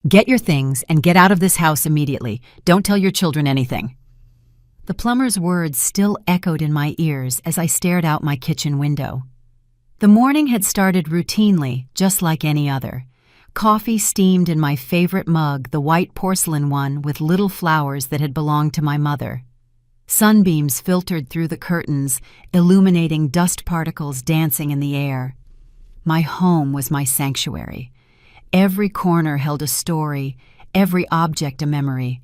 Get your things and get out of this house immediately. Don't tell your children anything." The plumber's words still echoed in my ears as I stared out my kitchen window. The morning had started routinely, just like any other. Coffee steamed in my favorite mug, the white porcelain one with little flowers that had belonged to my mother. Sunbeams filtered through the curtains, illuminating dust particles dancing in the air. My home was my sanctuary. Every corner held a story, every object a memory.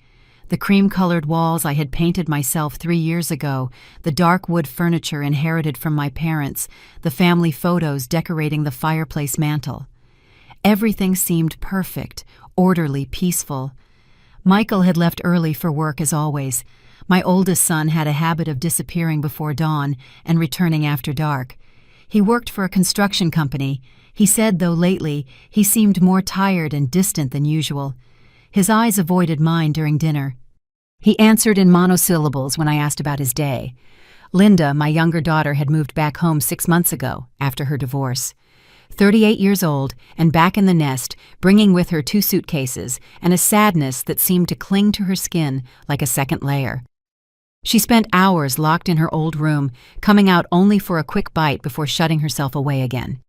The cream-colored walls I had painted myself 3 years ago, the dark wood furniture inherited from my parents, the family photos decorating the fireplace mantel. Everything seemed perfect, orderly, peaceful. Michael had left early for work as always. My oldest son had a habit of disappearing before dawn and returning after dark. He worked for a construction company. He said, though lately, he seemed more tired and distant than usual. His eyes avoided mine during dinner. He answered in monosyllables when I asked about his day. Linda, my younger daughter, had moved back home 6 months ago, after her divorce. 38 years old and back in the nest, bringing with her 2 suitcases and a sadness that seemed to cling to her skin like a second layer. She spent hours locked in her old room, coming out only for a quick bite before shutting herself away again.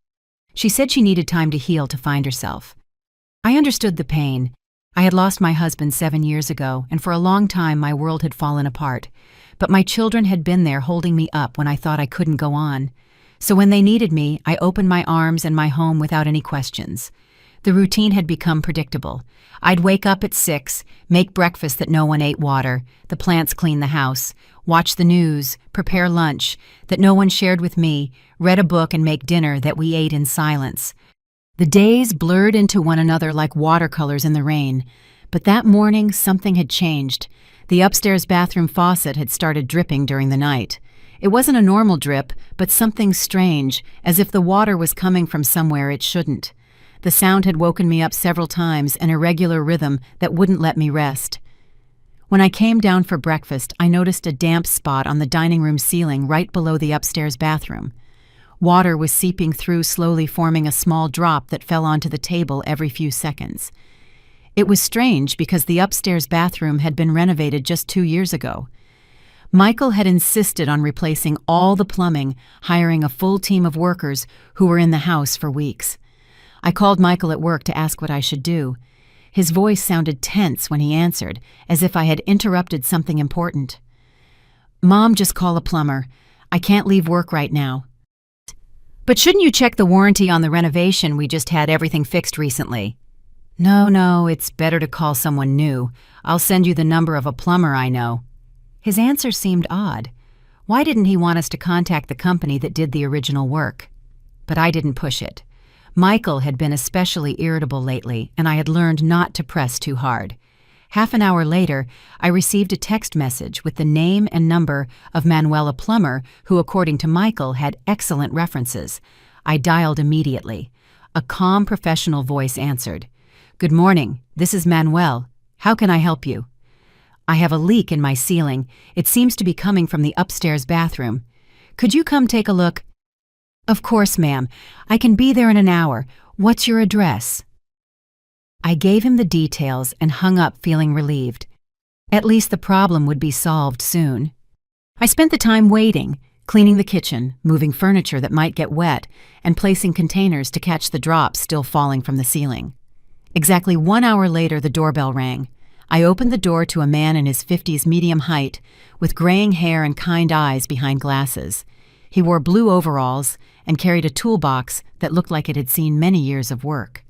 She said she needed time to heal to find herself. I understood the pain. I had lost my husband 7 years ago, and for a long time my world had fallen apart. But my children had been there holding me up when I thought I couldn't go on. So when they needed me, I opened my arms and my home without any questions. The routine had become predictable. I'd wake up at 6, make breakfast that no one ate, water, the plants clean the house, watch the news, prepare lunch that no one shared with me, read a book and make dinner that we ate in silence. The days blurred into one another like watercolors in the rain. But that morning, something had changed. The upstairs bathroom faucet had started dripping during the night. It wasn't a normal drip, but something strange, as if the water was coming from somewhere it shouldn't. The sound had woken me up several times, an irregular rhythm that wouldn't let me rest. When I came down for breakfast, I noticed a damp spot on the dining room ceiling right below the upstairs bathroom. Water was seeping through, slowly forming a small drop that fell onto the table every few seconds. It was strange because the upstairs bathroom had been renovated just 2 years ago. Michael had insisted on replacing all the plumbing, hiring a full team of workers who were in the house for weeks. I called Michael at work to ask what I should do. His voice sounded tense when he answered, as if I had interrupted something important. "Mom, just call a plumber. I can't leave work right now." "But shouldn't you check the warranty on the renovation? We just had everything fixed recently." No, it's better to call someone new. I'll send you the number of a plumber I know." His answer seemed odd. Why didn't he want us to contact the company that did the original work? But I didn't push it. Michael had been especially irritable lately, and I had learned not to press too hard. Half an hour later, I received a text message with the name and number of Manuel, a plumber, who, according to Michael, had excellent references. I dialed immediately. A calm, professional voice answered. "Good morning. This is Manuel. How can I help you?" "I have a leak in my ceiling. It seems to be coming from the upstairs bathroom. Could you come take a look?" "Of course, ma'am. I can be there in an hour. What's your address?" I gave him the details and hung up feeling relieved. At least the problem would be solved soon. I spent the time waiting, cleaning the kitchen, moving furniture that might get wet, and placing containers to catch the drops still falling from the ceiling. Exactly 1 hour later, the doorbell rang. I opened the door to a man in his 50s, medium height, with graying hair and kind eyes behind glasses. He wore blue overalls and carried a toolbox that looked like it had seen many years of work.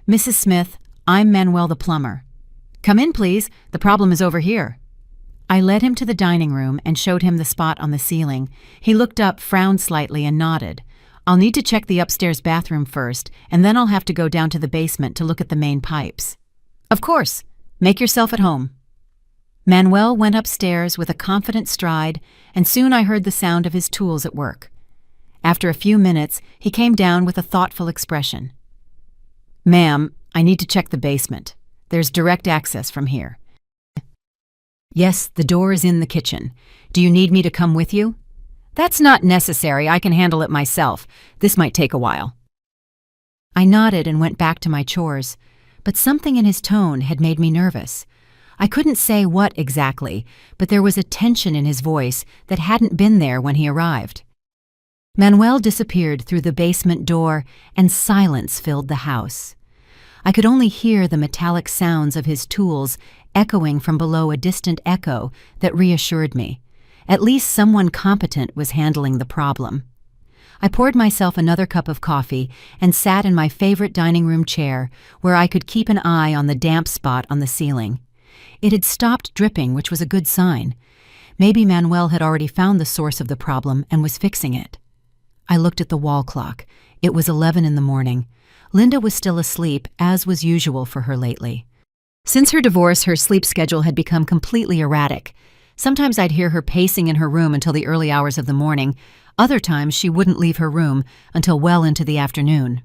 "Mrs. Smith, I'm Manuel the plumber." "Come in, please. The problem is over here." I led him to the dining room and showed him the spot on the ceiling. He looked up, frowned slightly, and nodded. "I'll need to check the upstairs bathroom first, and then I'll have to go down to the basement to look at the main pipes." "Of course. Make yourself at home." Manuel went upstairs with a confident stride, and soon I heard the sound of his tools at work. After a few minutes, he came down with a thoughtful expression. "Ma'am, I need to check the basement. There's direct access from here." "Yes, the door is in the kitchen. Do you need me to come with you?" "That's not necessary. I can handle it myself. This might take a while." I nodded and went back to my chores. but something in his tone had made me nervous. I couldn't say what exactly, but there was a tension in his voice that hadn't been there when he arrived. Manuel disappeared through the basement door, and silence filled the house. I could only hear the metallic sounds of his tools echoing from below a distant echo that reassured me. At least someone competent was handling the problem. I poured myself another cup of coffee and sat in my favorite dining room chair where I could keep an eye on the damp spot on the ceiling. It had stopped dripping, which was a good sign. Maybe Manuel had already found the source of the problem and was fixing it. I looked at the wall clock. It was 11 in the morning. Linda was still asleep, as was usual for her lately. Since her divorce, her sleep schedule had become completely erratic. Sometimes I'd hear her pacing in her room until the early hours of the morning. Other times she wouldn't leave her room until well into the afternoon.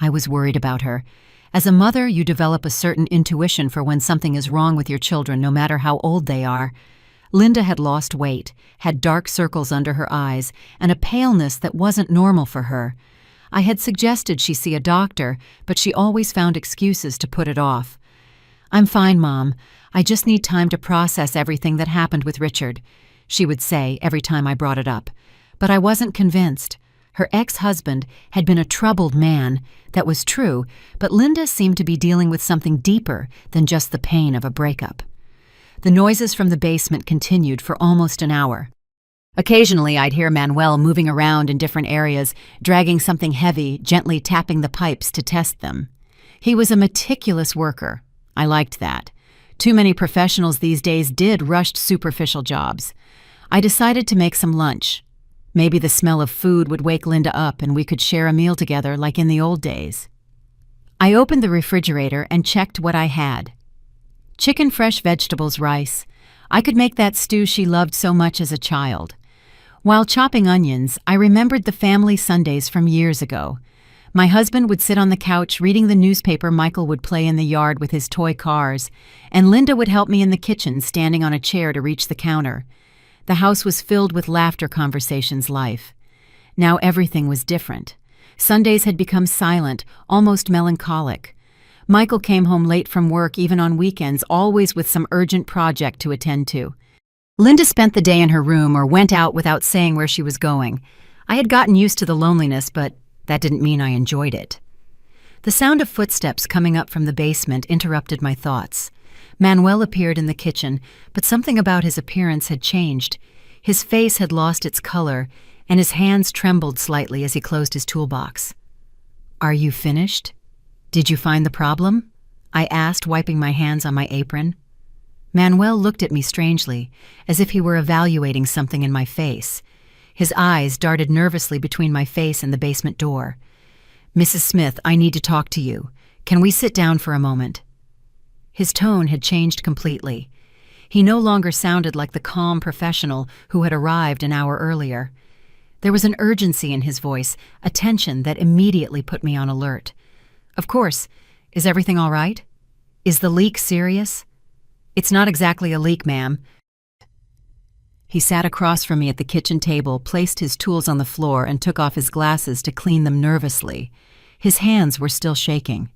I was worried about her. As a mother, you develop a certain intuition for when something is wrong with your children, no matter how old they are. Linda had lost weight, had dark circles under her eyes, and a paleness that wasn't normal for her. I had suggested she see a doctor, but she always found excuses to put it off. "I'm fine, Mom. I just need time to process everything that happened with Richard," she would say every time I brought it up. But I wasn't convinced. Her ex-husband had been a troubled man. That was true, but Linda seemed to be dealing with something deeper than just the pain of a breakup. The noises from the basement continued for almost an hour. Occasionally, I'd hear Manuel moving around in different areas, dragging something heavy, gently tapping the pipes to test them. He was a meticulous worker. I liked that. Too many professionals these days did rushed superficial jobs. I decided to make some lunch. Maybe the smell of food would wake Linda up and we could share a meal together like in the old days. I opened the refrigerator and checked what I had. Chicken, fresh vegetables, rice. I could make that stew she loved so much as a child. While chopping onions, I remembered the family Sundays from years ago. My husband would sit on the couch reading the newspaper Michael would play in the yard with his toy cars, and Linda would help me in the kitchen, standing on a chair to reach the counter. The house was filled with laughter conversations life. Now everything was different. Sundays had become silent, almost melancholic. Michael came home late from work even on weekends, always with some urgent project to attend to. Linda spent the day in her room or went out without saying where she was going. I had gotten used to the loneliness, but that didn't mean I enjoyed it. The sound of footsteps coming up from the basement interrupted my thoughts. Manuel appeared in the kitchen, but something about his appearance had changed. His face had lost its color, and his hands trembled slightly as he closed his toolbox. "Are you finished? Did you find the problem?" I asked, wiping my hands on my apron. Manuel looked at me strangely, as if he were evaluating something in my face. His eyes darted nervously between my face and the basement door. "Mrs. Smith, I need to talk to you. Can we sit down for a moment?" His tone had changed completely. He no longer sounded like the calm professional who had arrived an hour earlier. There was an urgency in his voice, a tension that immediately put me on alert. "Of course. Is everything all right? Is the leak serious?" "It's not exactly a leak, ma'am." He sat across from me at the kitchen table, placed his tools on the floor, and took off his glasses to clean them nervously. His hands were still shaking.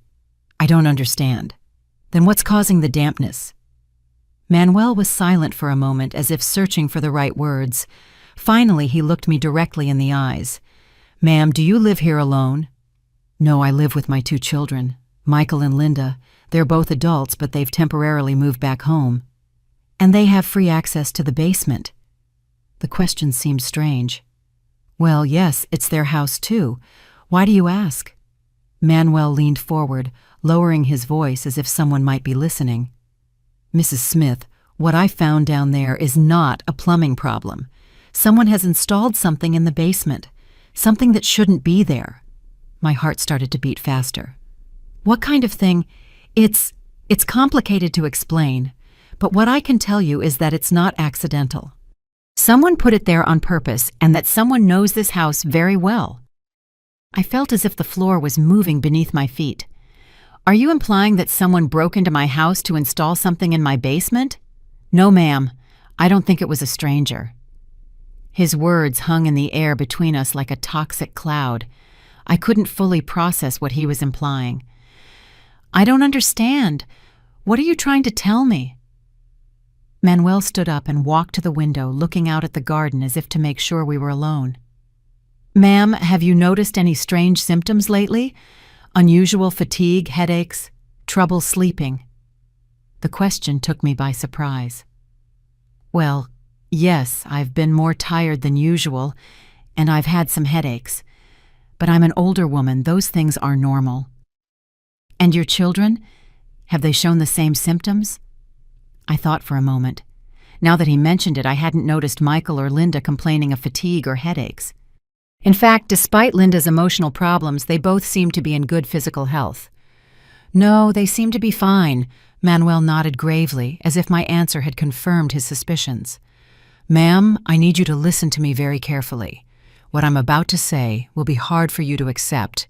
"I don't understand. Then what's causing the dampness?" Manuel was silent for a moment, as if searching for the right words. Finally, he looked me directly in the eyes. "Ma'am, do you live here alone?" "No, I live with my 2 children, Michael and Linda. They're both adults, but they've temporarily moved back home." "And they have free access to the basement?" The question seemed strange. "Well, yes, it's their house too. Why do you ask?" Manuel leaned forward, lowering his voice as if someone might be listening. "Mrs. Smith, what I found down there is not a plumbing problem. Someone has installed something in the basement, something that shouldn't be there." My heart started to beat faster. "What kind of thing?" It's complicated to explain, but what I can tell you is that it's not accidental. Someone put it there on purpose, and that someone knows this house very well." I felt as if the floor was moving beneath my feet. "Are you implying that someone broke into my house to install something in my basement?" "No, ma'am. I don't think it was a stranger." His words hung in the air between us like a toxic cloud. I couldn't fully process what he was implying. I don't understand. What are you trying to tell me? Manuel stood up and walked to the window, looking out at the garden as if to make sure we were alone. Ma'am, have you noticed any strange symptoms lately? Unusual fatigue, headaches, trouble sleeping? The question took me by surprise. Well, yes, I've been more tired than usual, and I've had some headaches. But I'm an older woman, those things are normal. And your children? Have they shown the same symptoms? I thought for a moment. Now that he mentioned it, I hadn't noticed Michael or Linda complaining of fatigue or headaches. In fact, despite Linda's emotional problems, they both seemed to be in good physical health. No, they seem to be fine. Manuel nodded gravely, as if my answer had confirmed his suspicions. Ma'am, I need you to listen to me very carefully. What I'm about to say will be hard for you to accept,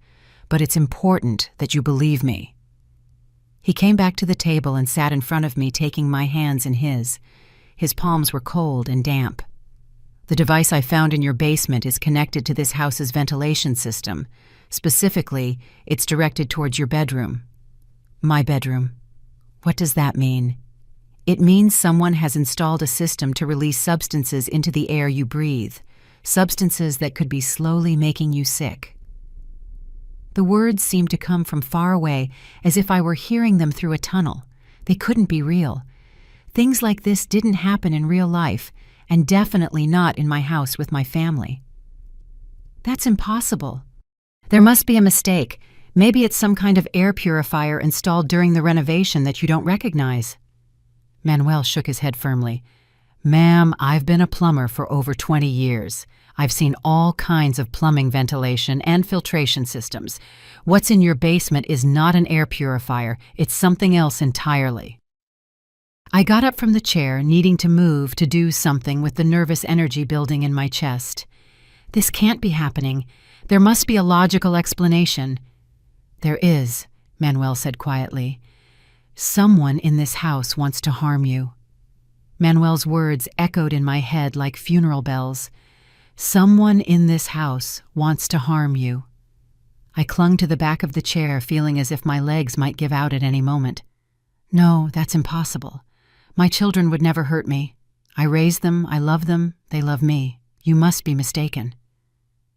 but it's important that you believe me. He came back to the table and sat in front of me, taking my hands in his. His palms were cold and damp. The device I found in your basement is connected to this house's ventilation system. Specifically, it's directed towards your bedroom. My bedroom. What does that mean? It means someone has installed a system to release substances into the air you breathe, substances that could be slowly making you sick. The words seemed to come from far away, as if I were hearing them through a tunnel. They couldn't be real. Things like this didn't happen in real life, and definitely not in my house with my family. That's impossible. There must be a mistake. Maybe it's some kind of air purifier installed during the renovation that you don't recognize. Manuel shook his head firmly. Ma'am, I've been a plumber for over 20 years. I've seen all kinds of plumbing, ventilation, and filtration systems. What's in your basement is not an air purifier. It's something else entirely. I got up from the chair, needing to move to do something with the nervous energy building in my chest. This can't be happening. There must be a logical explanation. There is, Manuel said quietly. Someone in this house wants to harm you. Manuel's words echoed in my head like funeral bells. Someone in this house wants to harm you. I clung to the back of the chair, feeling as if my legs might give out at any moment. No, that's impossible. My children would never hurt me. I raised them, I love them, they love me. You must be mistaken.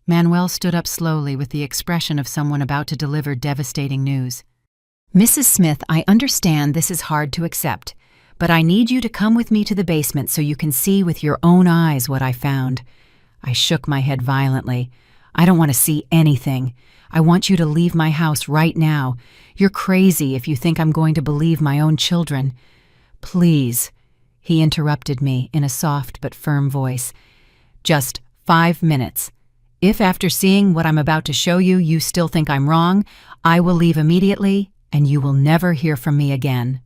Manuel stood up slowly with the expression of someone about to deliver devastating news. Mrs. Smith, I understand this is hard to accept, but I need you to come with me to the basement so you can see with your own eyes what I found. I shook my head violently. I don't want to see anything. I want you to leave my house right now. You're crazy if you think I'm going to believe my own children. Please, he interrupted me in a soft but firm voice. Just 5 minutes. If after seeing what I'm about to show you, you still think I'm wrong, I will leave immediately and you will never hear from me again.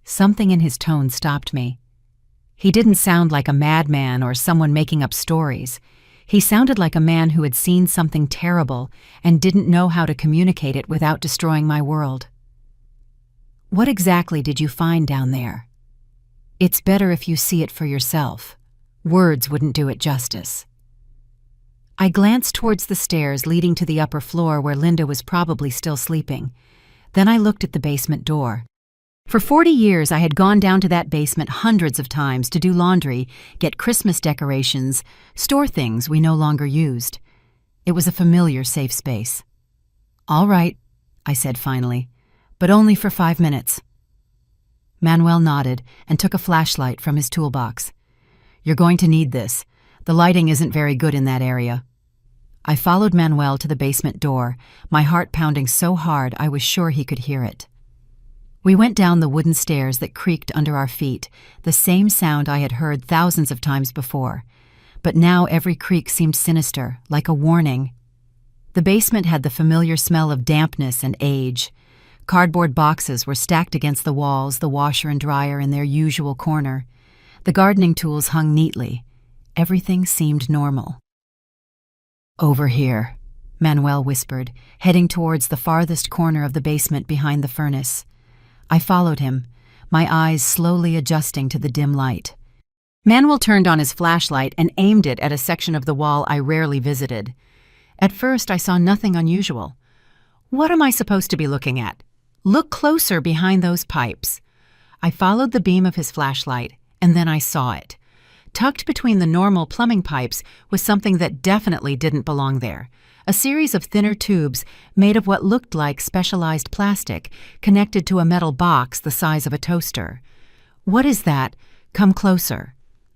Something in his tone stopped me. He didn't sound like a madman or someone making up stories. He sounded like a man who had seen something terrible and didn't know how to communicate it without destroying my world. What exactly did you find down there? It's better if you see it for yourself. Words wouldn't do it justice. I glanced towards the stairs leading to the upper floor where Linda was probably still sleeping. Then I looked at the basement door. For 40 years, I had gone down to that basement hundreds of times to do laundry, get Christmas decorations, store things we no longer used. It was a familiar, safe space. All right, I said finally, but only for 5 minutes. Manuel nodded and took a flashlight from his toolbox. You're going to need this. The lighting isn't very good in that area. I followed Manuel to the basement door, my heart pounding so hard I was sure he could hear it. We went down the wooden stairs that creaked under our feet, the same sound I had heard thousands of times before. But now every creak seemed sinister, like a warning. The basement had the familiar smell of dampness and age. Cardboard boxes were stacked against the walls, the washer and dryer in their usual corner. The gardening tools hung neatly. Everything seemed normal. Over here, Manuel whispered, heading towards the farthest corner of the basement behind the furnace. I followed him, my eyes slowly adjusting to the dim light. Manuel turned on his flashlight and aimed it at a section of the wall I rarely visited. At first, I saw nothing unusual. What am I supposed to be looking at? Look closer behind those pipes." I followed the beam of his flashlight, and then I saw it. Tucked between the normal plumbing pipes was something that definitely didn't belong there. A series of thinner tubes made of what looked like specialized plastic, connected to a metal box the size of a toaster. "What is that? Come closer."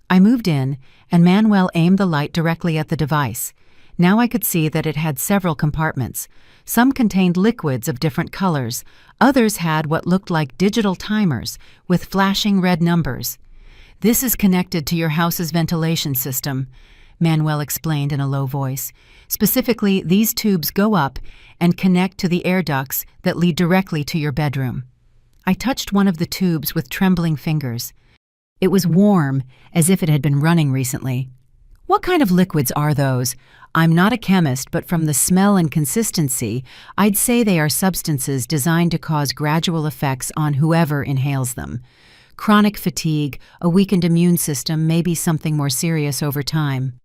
I moved in, and Manuel aimed the light directly at the device. Now I could see that it had several compartments. Some contained liquids of different colors. Others had what looked like digital timers with flashing red numbers. "This is connected to your house's ventilation system," Manuel explained in a low voice. "Specifically, these tubes go up and connect to the air ducts that lead directly to your bedroom." I touched one of the tubes with trembling fingers. It was warm, as if it had been running recently. "What kind of liquids are those?" "I'm not a chemist, but from the smell and consistency, I'd say they are substances designed to cause gradual effects on whoever inhales them. Chronic fatigue, a weakened immune system, maybe something more serious over time."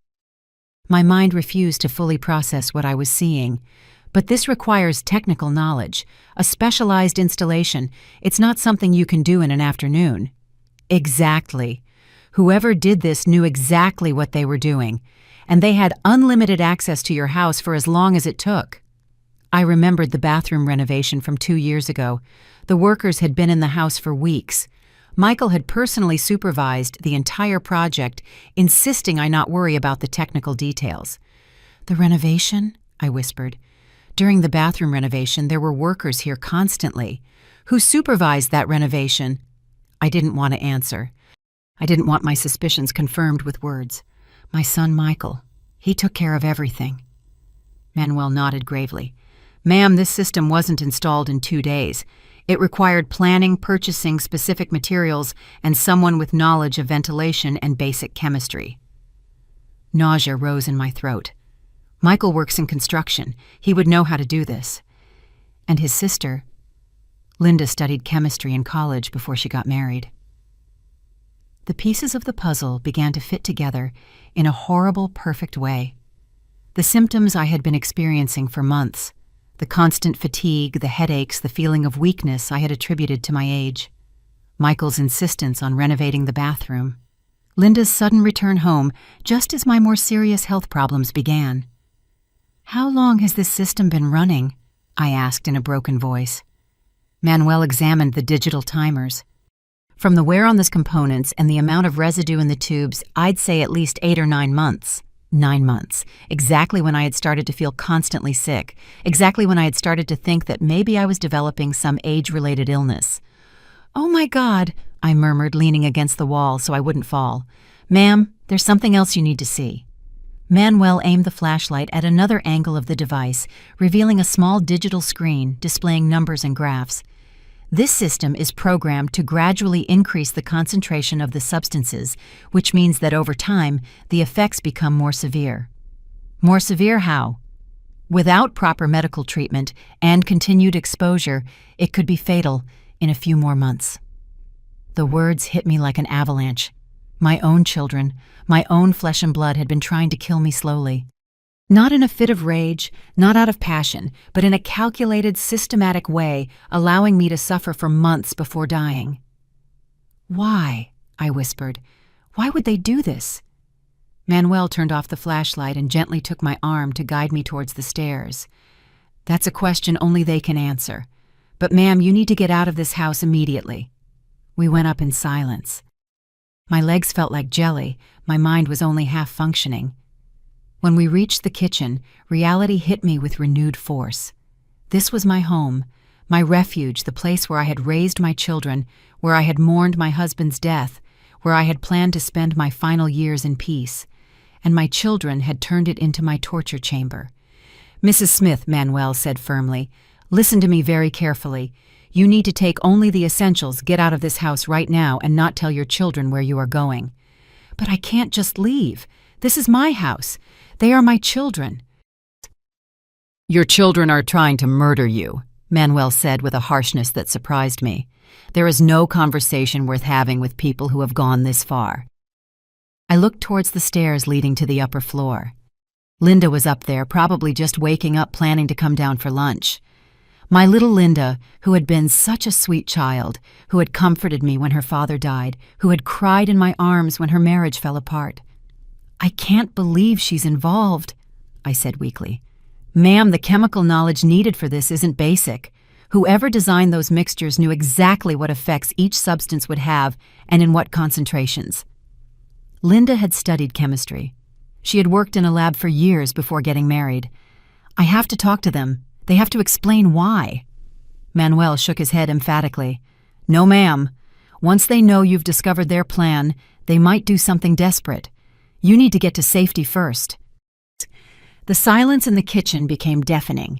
My mind refused to fully process what I was seeing. "But this requires technical knowledge, a specialized installation. It's not something you can do in an afternoon." "Exactly. Whoever did this knew exactly what they were doing, and they had unlimited access to your house for as long as it took." I remembered the bathroom renovation from 2 years ago. The workers had been in the house for weeks. Michael had personally supervised the entire project, insisting I not worry about the technical details. "The renovation?" I whispered. "During the bathroom renovation, there were workers here constantly. Who supervised that renovation?" I didn't want to answer. I didn't want my suspicions confirmed with words. "My son Michael. He took care of everything." Manuel nodded gravely. "Ma'am, this system wasn't installed in 2 days. It required planning, purchasing specific materials, and someone with knowledge of ventilation and basic chemistry." Nausea rose in my throat. Michael works in construction. He would know how to do this. And his sister, Linda, studied chemistry in college before she got married. The pieces of the puzzle began to fit together in a horrible, perfect way. The symptoms I had been experiencing for months, the constant fatigue, the headaches, the feeling of weakness I had attributed to my age. Michael's insistence on renovating the bathroom. Linda's sudden return home just as my more serious health problems began. "How long has this system been running?" I asked in a broken voice. Manuel examined the digital timers. "From the wear on the components and the amount of residue in the tubes, I'd say at least 8 or 9 months. 9 months, exactly when I had started to feel constantly sick, exactly when I had started to think that maybe I was developing some age-related illness." "Oh my God," I murmured, leaning against the wall so I wouldn't fall. "Ma'am, there's something else you need to see." Manuel aimed the flashlight at another angle of the device, revealing a small digital screen displaying numbers and graphs. "This system is programmed to gradually increase the concentration of the substances, which means that over time, the effects become more severe." "More severe how?" "Without proper medical treatment and continued exposure, it could be fatal in a few more months." The words hit me like an avalanche. My own children, my own flesh and blood had been trying to kill me slowly. Not in a fit of rage, not out of passion, but in a calculated, systematic way, allowing me to suffer for months before dying. "Why?" I whispered. "Why would they do this?" Manuel turned off the flashlight and gently took my arm to guide me towards the stairs. "That's a question only they can answer. But ma'am, you need to get out of this house immediately." We went up in silence. My legs felt like jelly, my mind was only half functioning. When we reached the kitchen, reality hit me with renewed force. This was my home, my refuge, the place where I had raised my children, where I had mourned my husband's death, where I had planned to spend my final years in peace. And my children had turned it into my torture chamber. "Mrs. Smith," Manuel said firmly, "listen to me very carefully. You need to take only the essentials, get out of this house right now, and not tell your children where you are going." "But I can't just leave. This is my house. They are my children." "Your children are trying to murder you," Manuel said with a harshness that surprised me. "There is no conversation worth having with people who have gone this far." I looked towards the stairs leading to the upper floor. Linda was up there, probably just waking up, planning to come down for lunch. My little Linda, who had been such a sweet child, who had comforted me when her father died, who had cried in my arms when her marriage fell apart. "I can't believe she's involved," I said weakly. "Ma'am, the chemical knowledge needed for this isn't basic. Whoever designed those mixtures knew exactly what effects each substance would have and in what concentrations." Linda had studied chemistry. She had worked in a lab for years before getting married. "I have to talk to them. They have to explain why." Manuel shook his head emphatically. "No, ma'am. Once they know you've discovered their plan, they might do something desperate. You need to get to safety first." The silence in the kitchen became deafening.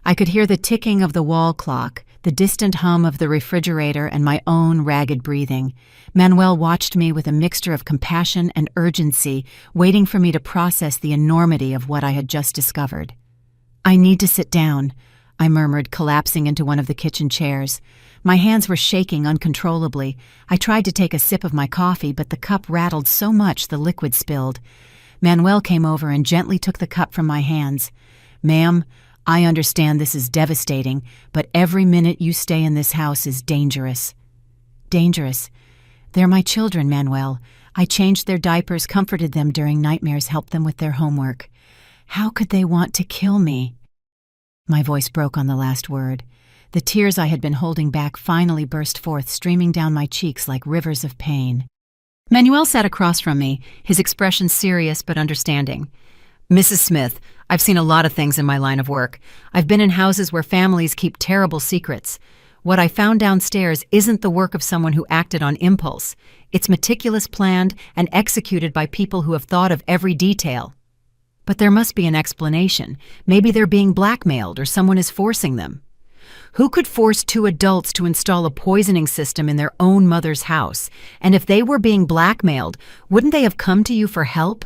I could hear the ticking of the wall clock, the distant hum of the refrigerator, and my own ragged breathing. Manuel watched me with a mixture of compassion and urgency, waiting for me to process the enormity of what I had just discovered. "I need to sit down," I murmured, collapsing into one of the kitchen chairs. My hands were shaking uncontrollably. I tried to take a sip of my coffee, but the cup rattled so much the liquid spilled. Manuel came over and gently took the cup from my hands. "Ma'am, I understand this is devastating, but every minute you stay in this house is dangerous." "Dangerous? They're my children, Manuel. I changed their diapers, comforted them during nightmares, helped them with their homework. How could they want to kill me?" My voice broke on the last word. The tears I had been holding back finally burst forth, streaming down my cheeks like rivers of pain. Manuel sat across from me, his expression serious but understanding. "Mrs. Smith, I've seen a lot of things in my line of work. I've been in houses where families keep terrible secrets. What I found downstairs isn't the work of someone who acted on impulse. It's meticulous, planned, and executed by people who have thought of every detail. But there must be an explanation. Maybe they're being blackmailed or someone is forcing them. Who could force two adults to install a poisoning system in their own mother's house? And if they were being blackmailed, wouldn't they have come to you for help?"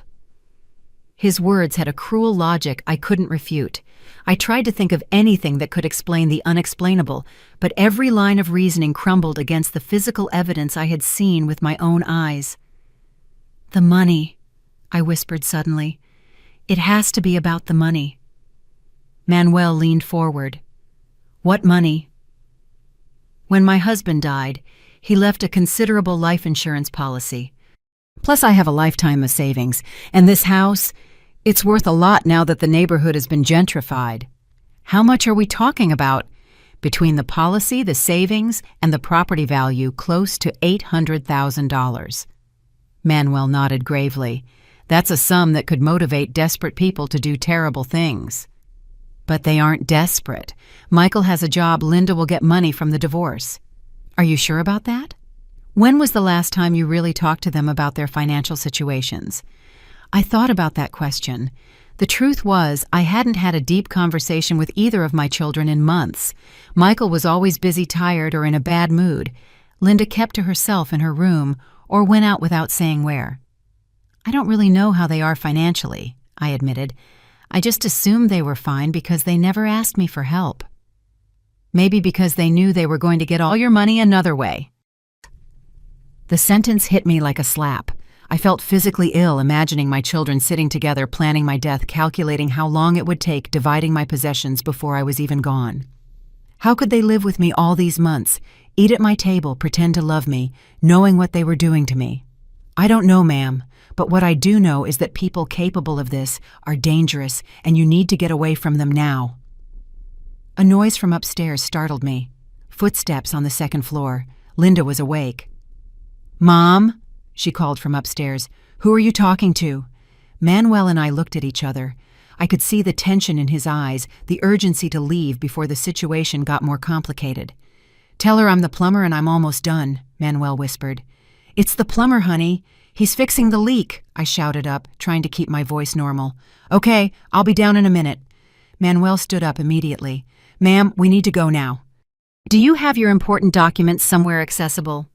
His words had a cruel logic I couldn't refute. I tried to think of anything that could explain the unexplainable, but every line of reasoning crumbled against the physical evidence I had seen with my own eyes. "The money," I whispered suddenly. "It has to be about the money." Manuel leaned forward. "What money?" "When my husband died, he left a considerable life insurance policy. Plus I have a lifetime of savings, and this house, it's worth a lot now that the neighborhood has been gentrified." "How much are we talking about?" "Between the policy, the savings, and the property value, close to $800,000. Manuel nodded gravely. "That's a sum that could motivate desperate people to do terrible things." "But they aren't desperate. Michael has a job. Linda will get money from the divorce." "Are you sure about that? When was the last time you really talked to them about their financial situations?" I thought about that question. The truth was, I hadn't had a deep conversation with either of my children in months. Michael was always busy, tired, or in a bad mood. Linda kept to herself in her room or went out without saying where. "I don't really know how they are financially," I admitted. "I just assumed they were fine because they never asked me for help." "Maybe because they knew they were going to get all your money another way." The sentence hit me like a slap. I felt physically ill imagining my children sitting together planning my death, calculating how long it would take, dividing my possessions before I was even gone. How could they live with me all these months, eat at my table, pretend to love me, knowing what they were doing to me? "I don't know, ma'am, but what I do know is that people capable of this are dangerous, and you need to get away from them now." A noise from upstairs startled me. Footsteps on the second floor. Linda was awake. "Mom," she called from upstairs. "Who are you talking to?" Manuel and I looked at each other. I could see the tension in his eyes, the urgency to leave before the situation got more complicated. "Tell her I'm the plumber and I'm almost done," Manuel whispered. "It's the plumber, honey. He's fixing the leak," I shouted up, trying to keep my voice normal. "Okay, I'll be down in a minute." Manuel stood up immediately. "Ma'am, we need to go now." "Do you have your important documents somewhere accessible?"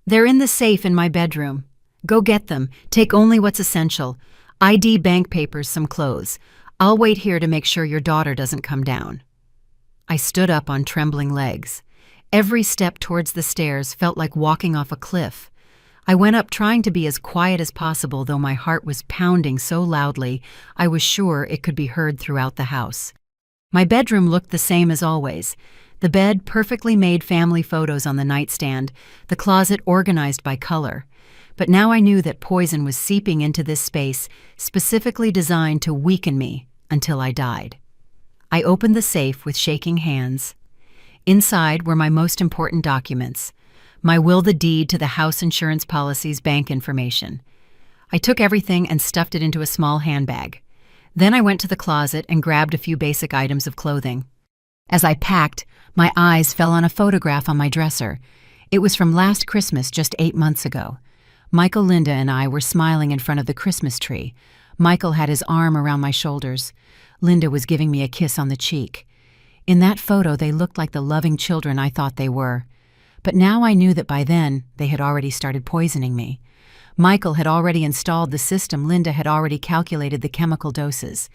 "They're in the safe in my bedroom." "Go get them. Take only what's essential. ID, bank papers, some clothes. I'll wait here to make sure your daughter doesn't come down." I stood up on trembling legs. Every step towards the stairs felt like walking off a cliff. I went up trying to be as quiet as possible, though my heart was pounding so loudly I was sure it could be heard throughout the house. My bedroom looked the same as always. The bed perfectly made family photos on the nightstand, the closet organized by color. But now I knew that poison was seeping into this space, specifically designed to weaken me until I died. I opened the safe with shaking hands. Inside were my most important documents, my will the deed to the house insurance policy's bank information. I took everything and stuffed it into a small handbag. Then I went to the closet and grabbed a few basic items of clothing. As I packed, my eyes fell on a photograph on my dresser. It was from last Christmas, just 8 months ago. Michael, Linda, and I were smiling in front of the Christmas tree. Michael had his arm around my shoulders. Linda was giving me a kiss on the cheek. In that photo, they looked like the loving children I thought they were. But now I knew that by then, they had already started poisoning me. Michael had already installed the system, Linda had already calculated the chemical doses.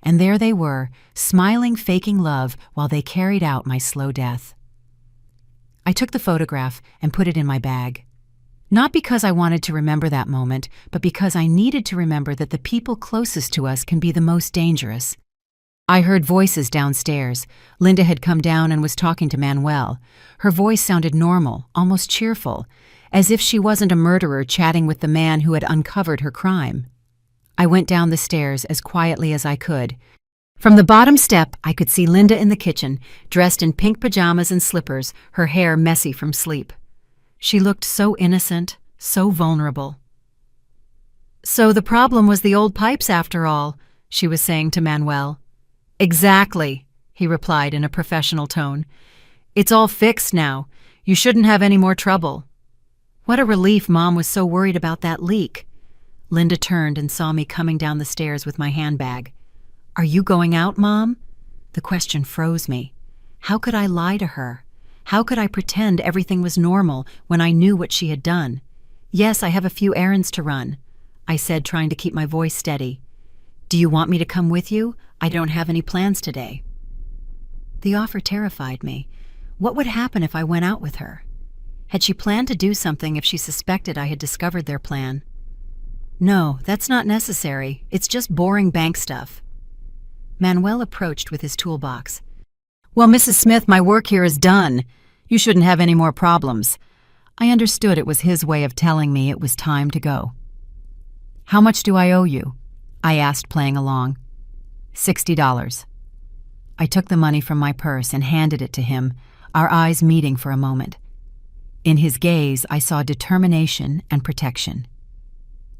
And there they were, smiling, faking love while they carried out my slow death. I took the photograph and put it in my bag. Not because I wanted to remember that moment, but because I needed to remember that the people closest to us can be the most dangerous. I heard voices downstairs. Linda had come down and was talking to Manuel. Her voice sounded normal, almost cheerful, as if she wasn't a murderer chatting with the man who had uncovered her crime. I went down the stairs as quietly as I could. From the bottom step, I could see Linda in the kitchen, dressed in pink pajamas and slippers, her hair messy from sleep. She looked so innocent, so vulnerable. "So the problem was the old pipes after all," she was saying to Manuel. "Exactly," he replied in a professional tone. "It's all fixed now. You shouldn't have any more trouble." What a relief Mom was so worried about that leak. Linda turned and saw me coming down the stairs with my handbag. "Are you going out, Mom?" The question froze me. How could I lie to her? How could I pretend everything was normal when I knew what she had done? "Yes, I have a few errands to run," I said, trying to keep my voice steady. "Do you want me to come with you? I don't have any plans today." The offer terrified me. What would happen if I went out with her? Had she planned to do something if she suspected I had discovered their plan? "No, that's not necessary. It's just boring bank stuff." Manuel approached with his toolbox. "Well, Mrs. Smith, my work here is done. You shouldn't have any more problems." I understood it was his way of telling me it was time to go. "How much do I owe you?" I asked, playing along. $60. I took the money from my purse and handed it to him, our eyes meeting for a moment. In his gaze, I saw determination and protection.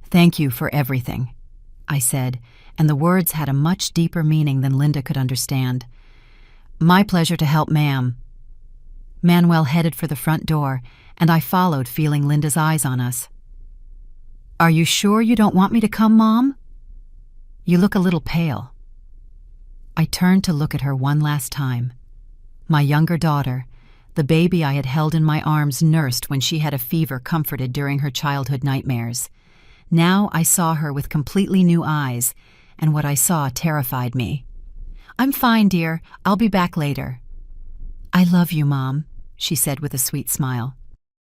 "Thank you for everything," I said, and the words had a much deeper meaning than Linda could understand. "My pleasure to help, ma'am." Manuel headed for the front door, and I followed, feeling Linda's eyes on us. "Are you sure you don't want me to come, Mom? You look a little pale." I turned to look at her one last time. My younger daughter, the baby I had held in my arms nursed when she had a fever, comforted during her childhood nightmares. Now I saw her with completely new eyes, and what I saw terrified me. "I'm fine, dear. I'll be back later." "I love you, Mom," she said with a sweet smile.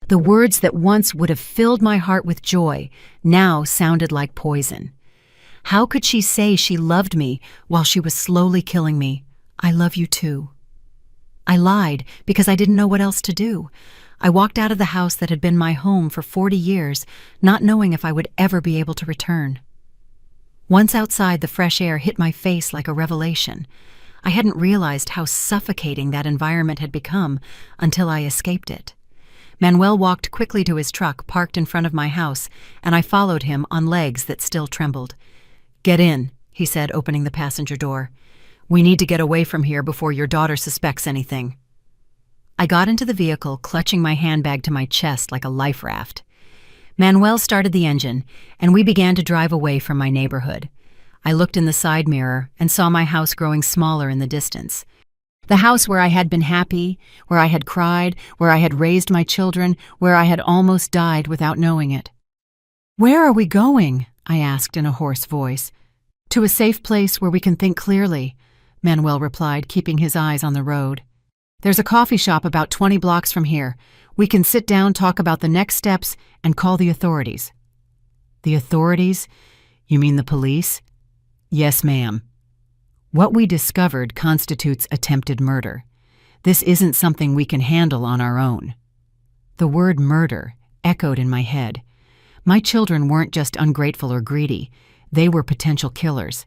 The words that once would have filled my heart with joy now sounded like poison. How could she say she loved me while she was slowly killing me? "I love you too." I lied because I didn't know what else to do. I walked out of the house that had been my home for 40 years, not knowing if I would ever be able to return. Once outside, the fresh air hit my face like a revelation. I hadn't realized how suffocating that environment had become until I escaped it. Manuel walked quickly to his truck parked in front of my house, and I followed him on legs that still trembled. "Get in," he said, opening the passenger door. "We need to get away from here before your daughter suspects anything." I got into the vehicle, clutching my handbag to my chest like a life raft. Manuel started the engine, and we began to drive away from my neighborhood. I looked in the side mirror and saw my house growing smaller in the distance. The house where I had been happy, where I had cried, where I had raised my children, where I had almost died without knowing it. "Where are we going?" I asked in a hoarse voice. "To a safe place where we can think clearly," Manuel replied, keeping his eyes on the road. "There's a coffee shop about 20 blocks from here. We can sit down, talk about the next steps, and call the authorities." "The authorities? You mean the police?" "Yes, ma'am." What we discovered constitutes attempted murder. This isn't something we can handle on our own." The word murder echoed in my head. My children weren't just ungrateful or greedy. They were potential killers.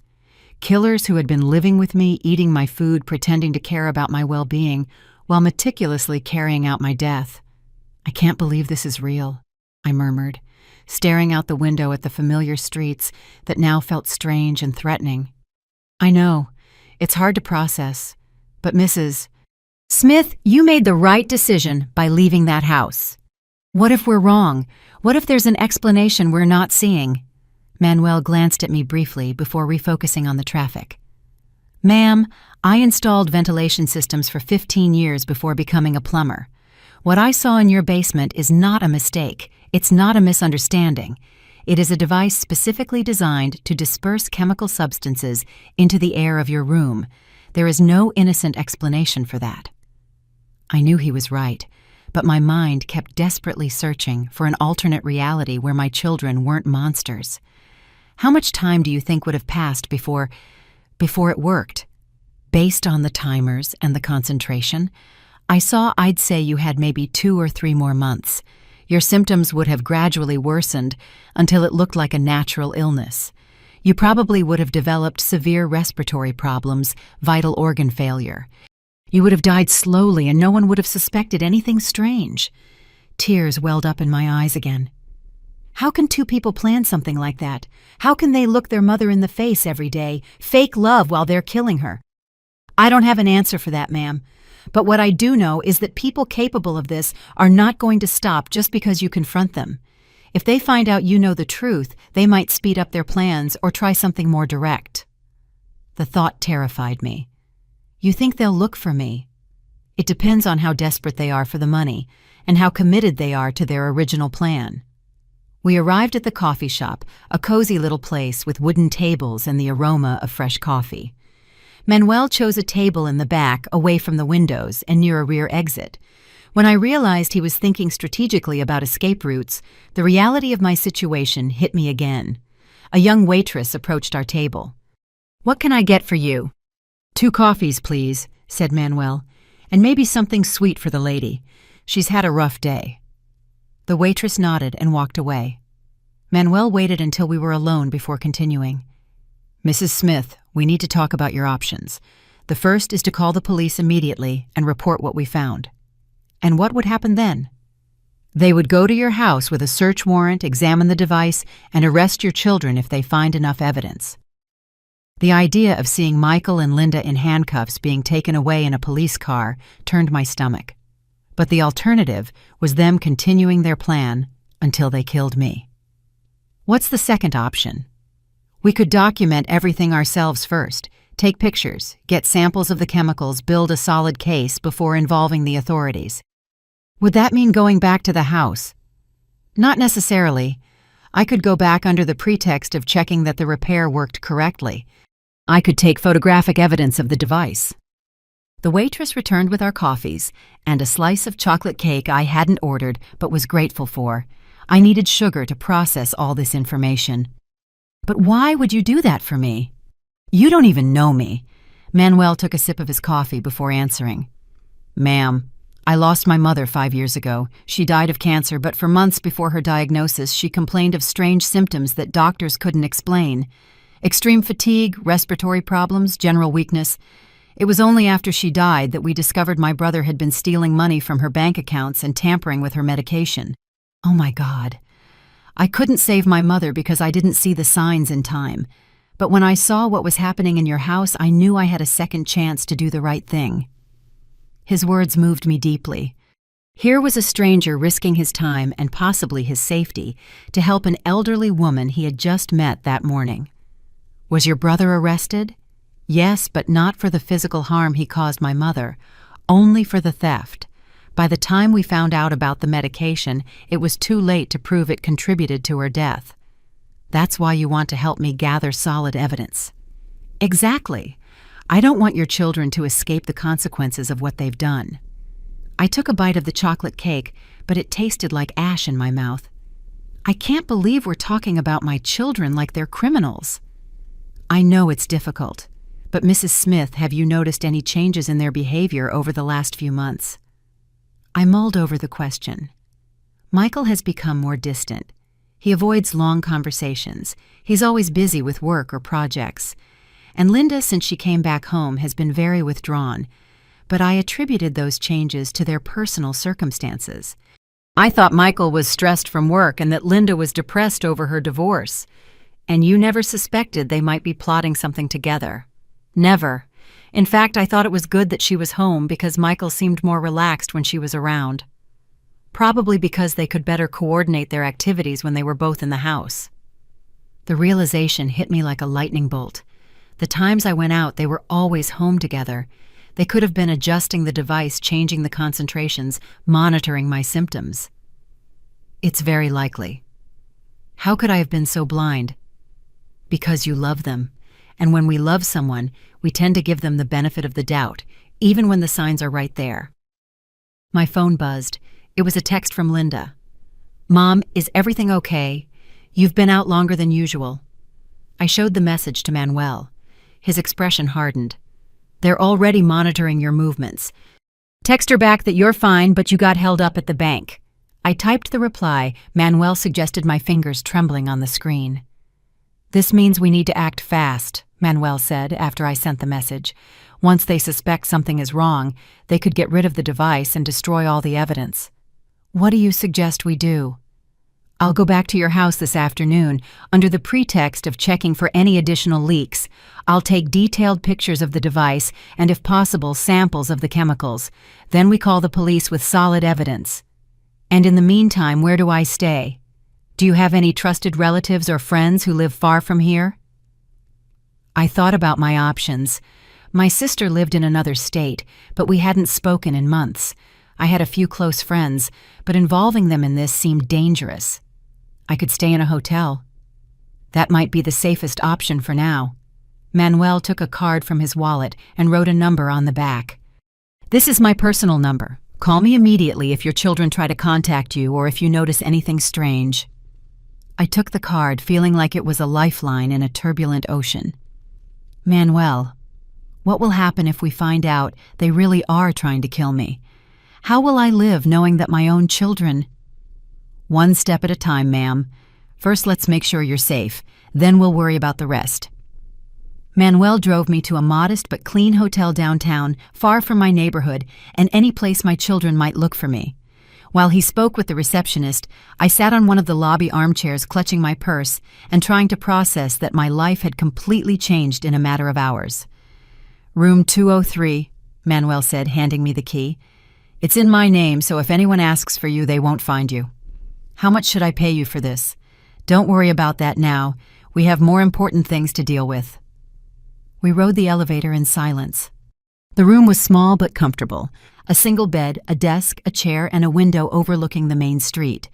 Killers who had been living with me, eating my food, pretending to care about my well-being, while meticulously carrying out my death. "I can't believe this is real," I murmured, staring out the window at the familiar streets that now felt strange and threatening. "I know. It's hard to process. But Mrs. Smith, you made the right decision by leaving that house. What if we're wrong? What if there's an explanation we're not seeing?" Manuel glanced at me briefly before refocusing on the traffic. "Ma'am, I installed ventilation systems for 15 years before becoming a plumber. What I saw in your basement is not a mistake. It's not a misunderstanding. It is a device specifically designed to disperse chemical substances into the air of your room. There is no innocent explanation for that." I knew he was right, but my mind kept desperately searching for an alternate reality where my children weren't monsters. How much time do you think would have passed before it worked? Based on the timers and the concentration, I'd say you had maybe 2 or 3 more months. Your symptoms would have gradually worsened until it looked like a natural illness. You probably would have developed severe respiratory problems, vital organ failure. You would have died slowly and no one would have suspected anything strange. Tears welled up in my eyes again. How can 2 people plan something like that? How can they look their mother in the face every day, fake love while they're killing her? I don't have an answer for that, ma'am. But what I do know is that people capable of this are not going to stop just because you confront them. If they find out you know the truth, they might speed up their plans or try something more direct. The thought terrified me. You think they'll look for me? It depends on how desperate they are for the money and how committed they are to their original plan. We arrived at the coffee shop, a cozy little place with wooden tables and the aroma of fresh coffee. Manuel chose a table in the back, away from the windows and near a rear exit. When I realized he was thinking strategically about escape routes, the reality of my situation hit me again. A young waitress approached our table. "What can I get for you?" "2 coffees, please," said Manuel, "and maybe something sweet for the lady. She's had a rough day." The waitress nodded and walked away. Manuel waited until we were alone before continuing. "Mrs. Smith, we need to talk about your options. The first is to call the police immediately and report what we found." "And what would happen then?" "They would go to your house with a search warrant, examine the device, and arrest your children if they find enough evidence." The idea of seeing Michael and Linda in handcuffs being taken away in a police car turned my stomach. But the alternative was them continuing their plan until they killed me. "What's the second option?" "We could document everything ourselves first, take pictures, get samples of the chemicals, build a solid case before involving the authorities." "Would that mean going back to the house?" "Not necessarily. I could go back under the pretext of checking that the repair worked correctly. I could take photographic evidence of the device." The waitress returned with our coffees and a slice of chocolate cake I hadn't ordered but was grateful for. I needed sugar to process all this information. "But why would you do that for me?" "You don't even know me." Manuel took a sip of his coffee before answering. "Ma'am, I lost my mother 5 years ago. She died of cancer, but for months before her diagnosis, she complained of strange symptoms that doctors couldn't explain. Extreme fatigue, respiratory problems, general weakness. It was only after she died that we discovered my brother had been stealing money from her bank accounts and tampering with her medication. Oh my God. I couldn't save my mother because I didn't see the signs in time. But when I saw what was happening in your house, I knew I had a second chance to do the right thing." His words moved me deeply. Here was a stranger risking his time and possibly his safety to help an elderly woman he had just met that morning. "Was your brother arrested?" "Yes, but not for the physical harm he caused my mother, only for the theft. By the time we found out about the medication, it was too late to prove it contributed to her death." "That's why you want to help me gather solid evidence." "Exactly. I don't want your children to escape the consequences of what they've done." I took a bite of the chocolate cake, but it tasted like ash in my mouth. "I can't believe we're talking about my children like they're criminals." "I know it's difficult, But Mrs. Smith, have you noticed any changes in their behavior over the last few months?" I mulled over the question. Michael has become more distant. He avoids long conversations. He's always busy with work or projects. And Linda, since she came back home, has been very withdrawn. But I attributed those changes to their personal circumstances. I thought Michael was stressed from work and that Linda was depressed over her divorce. And you never suspected they might be plotting something together. Never. In fact, I thought it was good that she was home because Michael seemed more relaxed when she was around. Probably because they could better coordinate their activities when they were both in the house. The realization hit me like a lightning bolt. The times I went out, they were always home together. They could have been adjusting the device, changing the concentrations, monitoring my symptoms. It's very likely. How could I have been so blind? Because you love them. And when we love someone, we tend to give them the benefit of the doubt, even when the signs are right there. My phone buzzed. It was a text from Linda. "Mom, is everything okay? You've been out longer than usual." I showed the message to Manuel. His expression hardened. "They're already monitoring your movements. Text her back that you're fine, but you got held up at the bank." I typed the reply. Manuel suggested my fingers trembling on the screen. "This means we need to act fast," Manuel said after I sent the message. "Once they suspect something is wrong, they could get rid of the device and destroy all the evidence." "What do you suggest we do?" "I'll go back to your house this afternoon under the pretext of checking for any additional leaks. I'll take detailed pictures of the device and, if possible, samples of the chemicals. Then we call the police with solid evidence. And in the meantime, where do I stay? Do you have any trusted relatives or friends who live far from here?" I thought about my options. My sister lived in another state, but we hadn't spoken in months. I had a few close friends, but involving them in this seemed dangerous. I could stay in a hotel. That might be the safest option for now. Manuel took a card from his wallet and wrote a number on the back. "This is my personal number. Call me immediately if your children try to contact you or if you notice anything strange." I took the card, feeling like it was a lifeline in a turbulent ocean. "Manuel, what will happen if we find out they really are trying to kill me? How will I live knowing that my own children—" "One step at a time, ma'am. First, let's make sure you're safe. Then we'll worry about the rest." Manuel drove me to a modest but clean hotel downtown, far from my neighborhood and any place my children might look for me. While he spoke with the receptionist, I sat on one of the lobby armchairs clutching my purse and trying to process that my life had completely changed in a matter of hours. "Room 203, Manuel said, handing me the key. "It's in my name, so if anyone asks for you, they won't find you. How much should I pay you for this? Don't worry about that now. We have more important things to deal with." We rode the elevator in silence. The room was small but comfortable. A single bed, a desk, a chair, and a window overlooking the main street.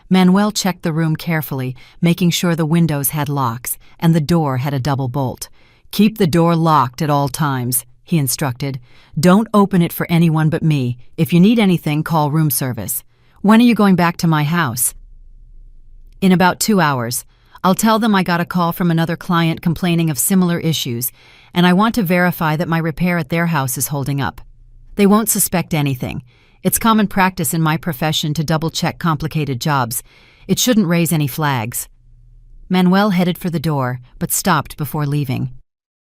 Manuel checked the room carefully, making sure the windows had locks and the door had a double bolt. "Keep the door locked at all times," he instructed. "Don't open it for anyone but me. If you need anything, call room service. When are you going back to my house?" "In about 2 hours. I'll tell them I got a call from another client complaining of similar issues, and I want to verify that my repair at their house is holding up. They won't suspect anything. It's common practice in my profession to double-check complicated jobs. It shouldn't raise any flags." Manuel headed for the door, but stopped before leaving.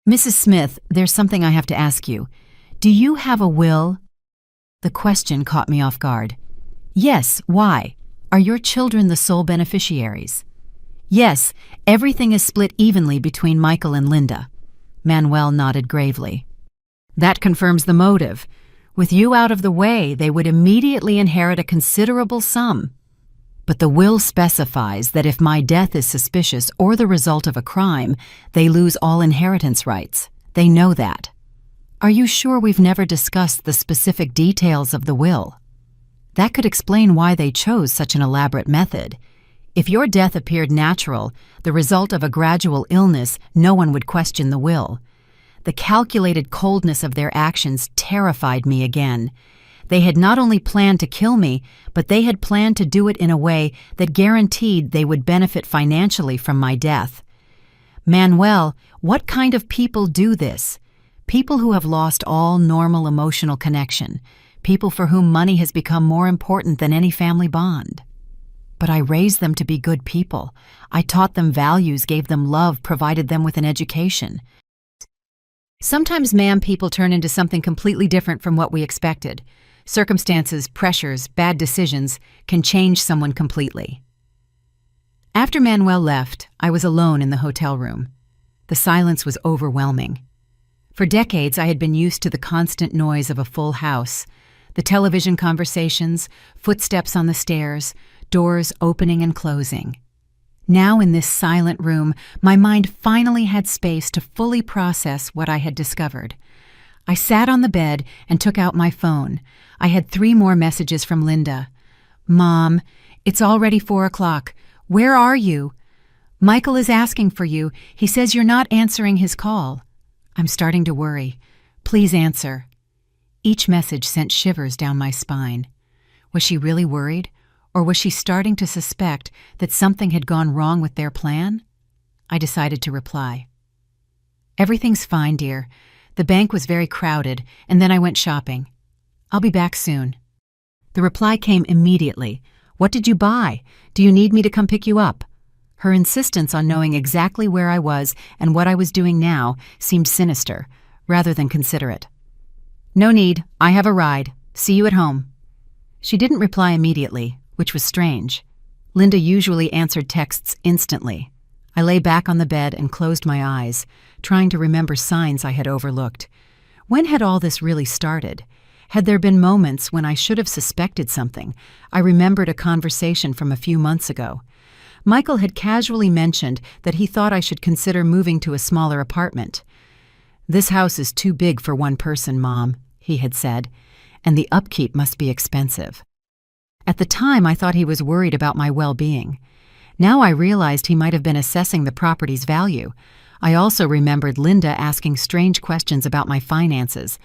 "Mrs. Smith, there's something I have to ask you. Do you have a will?" The question caught me off guard. "Yes, why? Are your children the sole beneficiaries?" "Yes, everything is split evenly between Michael and Linda." Manuel nodded gravely. "That confirms the motive. With you out of the way, they would immediately inherit a considerable sum. But the will specifies that if my death is suspicious or the result of a crime, they lose all inheritance rights. They know that. Are you sure we've never discussed the specific details of the will? That could explain why they chose such an elaborate method. If your death appeared natural, the result of a gradual illness, no one would question the will. The calculated coldness of their actions terrified me again. They had not only planned to kill me, but they had planned to do it in a way that guaranteed they would benefit financially from my death. Manuel, what kind of people do this? People who have lost all normal emotional connection, people for whom money has become more important than any family bond. But I raised them to be good people. I taught them values, gave them love, provided them with an education. Sometimes, ma'am, people turn into something completely different from what we expected. Circumstances, pressures, bad decisions can change someone completely. After Manuel left, I was alone in the hotel room. The silence was overwhelming. For decades, I had been used to the constant noise of a full house, the television conversations, footsteps on the stairs, doors opening and closing. Now, in this silent room, my mind finally had space to fully process what I had discovered. I sat on the bed and took out my phone. I had 3 more messages from Linda. "Mom, it's already 4 o'clock. Where are you? Michael is asking for you. He says you're not answering his call. I'm starting to worry. Please answer." Each message sent shivers down my spine. Was she really worried? Or was she starting to suspect that something had gone wrong with their plan? I decided to reply. "Everything's fine, dear. The bank was very crowded, and then I went shopping. I'll be back soon." The reply came immediately. "What did you buy? Do you need me to come pick you up?" Her insistence on knowing exactly where I was and what I was doing now seemed sinister, rather than considerate. "No need. I have a ride. See you at home." She didn't reply immediately, which was strange. Linda usually answered texts instantly. I lay back on the bed and closed my eyes, trying to remember signs I had overlooked. When had all this really started? Had there been moments when I should have suspected something? I remembered a conversation from a few months ago. Michael had casually mentioned that he thought I should consider moving to a smaller apartment. "This house is too big for one person, Mom," he had said, "and the upkeep must be expensive." At the time, I thought he was worried about my well-being. Now I realized he might have been assessing the property's value. I also remembered Linda asking strange questions about my finances.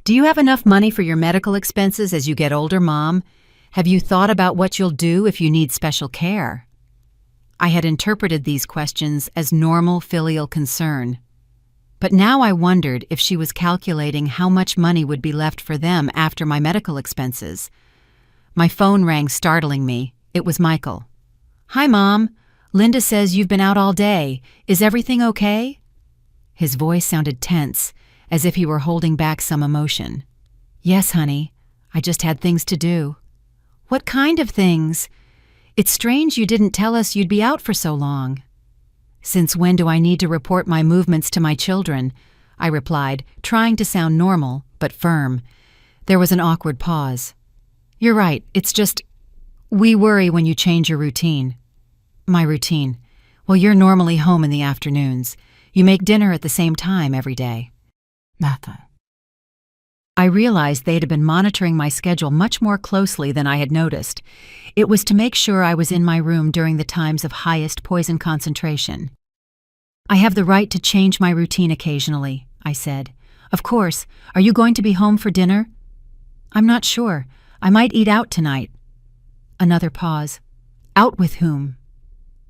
"Do you have enough money for your medical expenses as you get older, Mom? Have you thought about what you'll do if you need special care?" I had interpreted these questions as normal filial concern. But now I wondered if she was calculating how much money would be left for them after my medical expenses. My phone rang, startling me. It was Michael. "Hi, Mom. Linda says you've been out all day. Is everything okay?" His voice sounded tense, as if he were holding back some emotion. "Yes, honey. I just had things to do." "What kind of things? It's strange you didn't tell us you'd be out for so long." "Since when do I need to report my movements to my children?" I replied, trying to sound normal, but firm. There was an awkward pause. "You're right. It's just, we worry when you change your routine." "My routine? Well, you're normally home in the afternoons. You make dinner at the same time every day." "Nothing." I realized they had been monitoring my schedule much more closely than I had noticed. It was to make sure I was in my room during the times of highest poison concentration. "I have the right to change my routine occasionally," I said. "Of course. Are you going to be home for dinner?" "I'm not sure. I might eat out tonight." Another pause. "Out with whom?"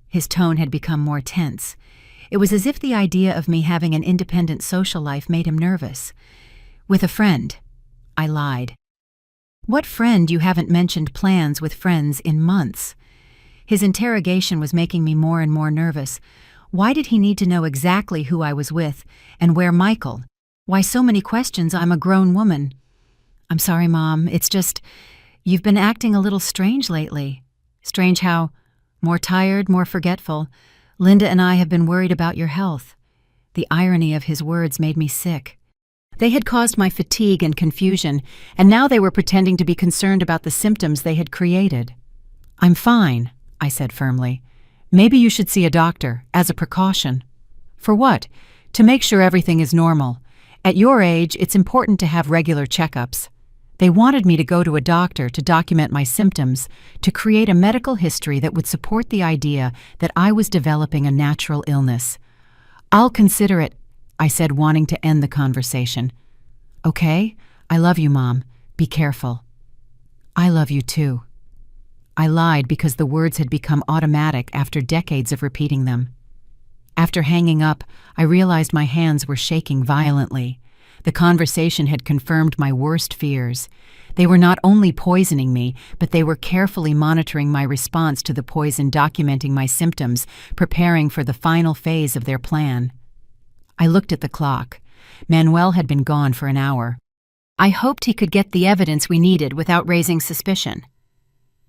His tone had become more tense. It was as if the idea of me having an independent social life made him nervous. "With a friend." I lied. "What friend? You haven't mentioned plans with friends in months." His interrogation was making me more and more nervous. Why did he need to know exactly who I was with, and where Michael? Why so many questions? I'm a grown woman. "I'm sorry, Mom. It's just, you've been acting a little strange lately." "Strange how?" "More tired, more forgetful. Linda and I have been worried about your health." The irony of his words made me sick. They had caused my fatigue and confusion, and now they were pretending to be concerned about the symptoms they had created. "I'm fine," I said firmly. "Maybe you should see a doctor, as a precaution." "For what?" "To make sure everything is normal. At your age, it's important to have regular checkups." They wanted me to go to a doctor to document my symptoms, to create a medical history that would support the idea that I was developing a natural illness. "I'll consider it," I said, wanting to end the conversation. "Okay, I love you, Mom. Be careful." "I love you too." I lied because the words had become automatic after decades of repeating them. After hanging up, I realized my hands were shaking violently. The conversation had confirmed my worst fears. They were not only poisoning me, but they were carefully monitoring my response to the poison, documenting my symptoms, preparing for the final phase of their plan. I looked at the clock. Manuel had been gone for an hour. I hoped he could get the evidence we needed without raising suspicion.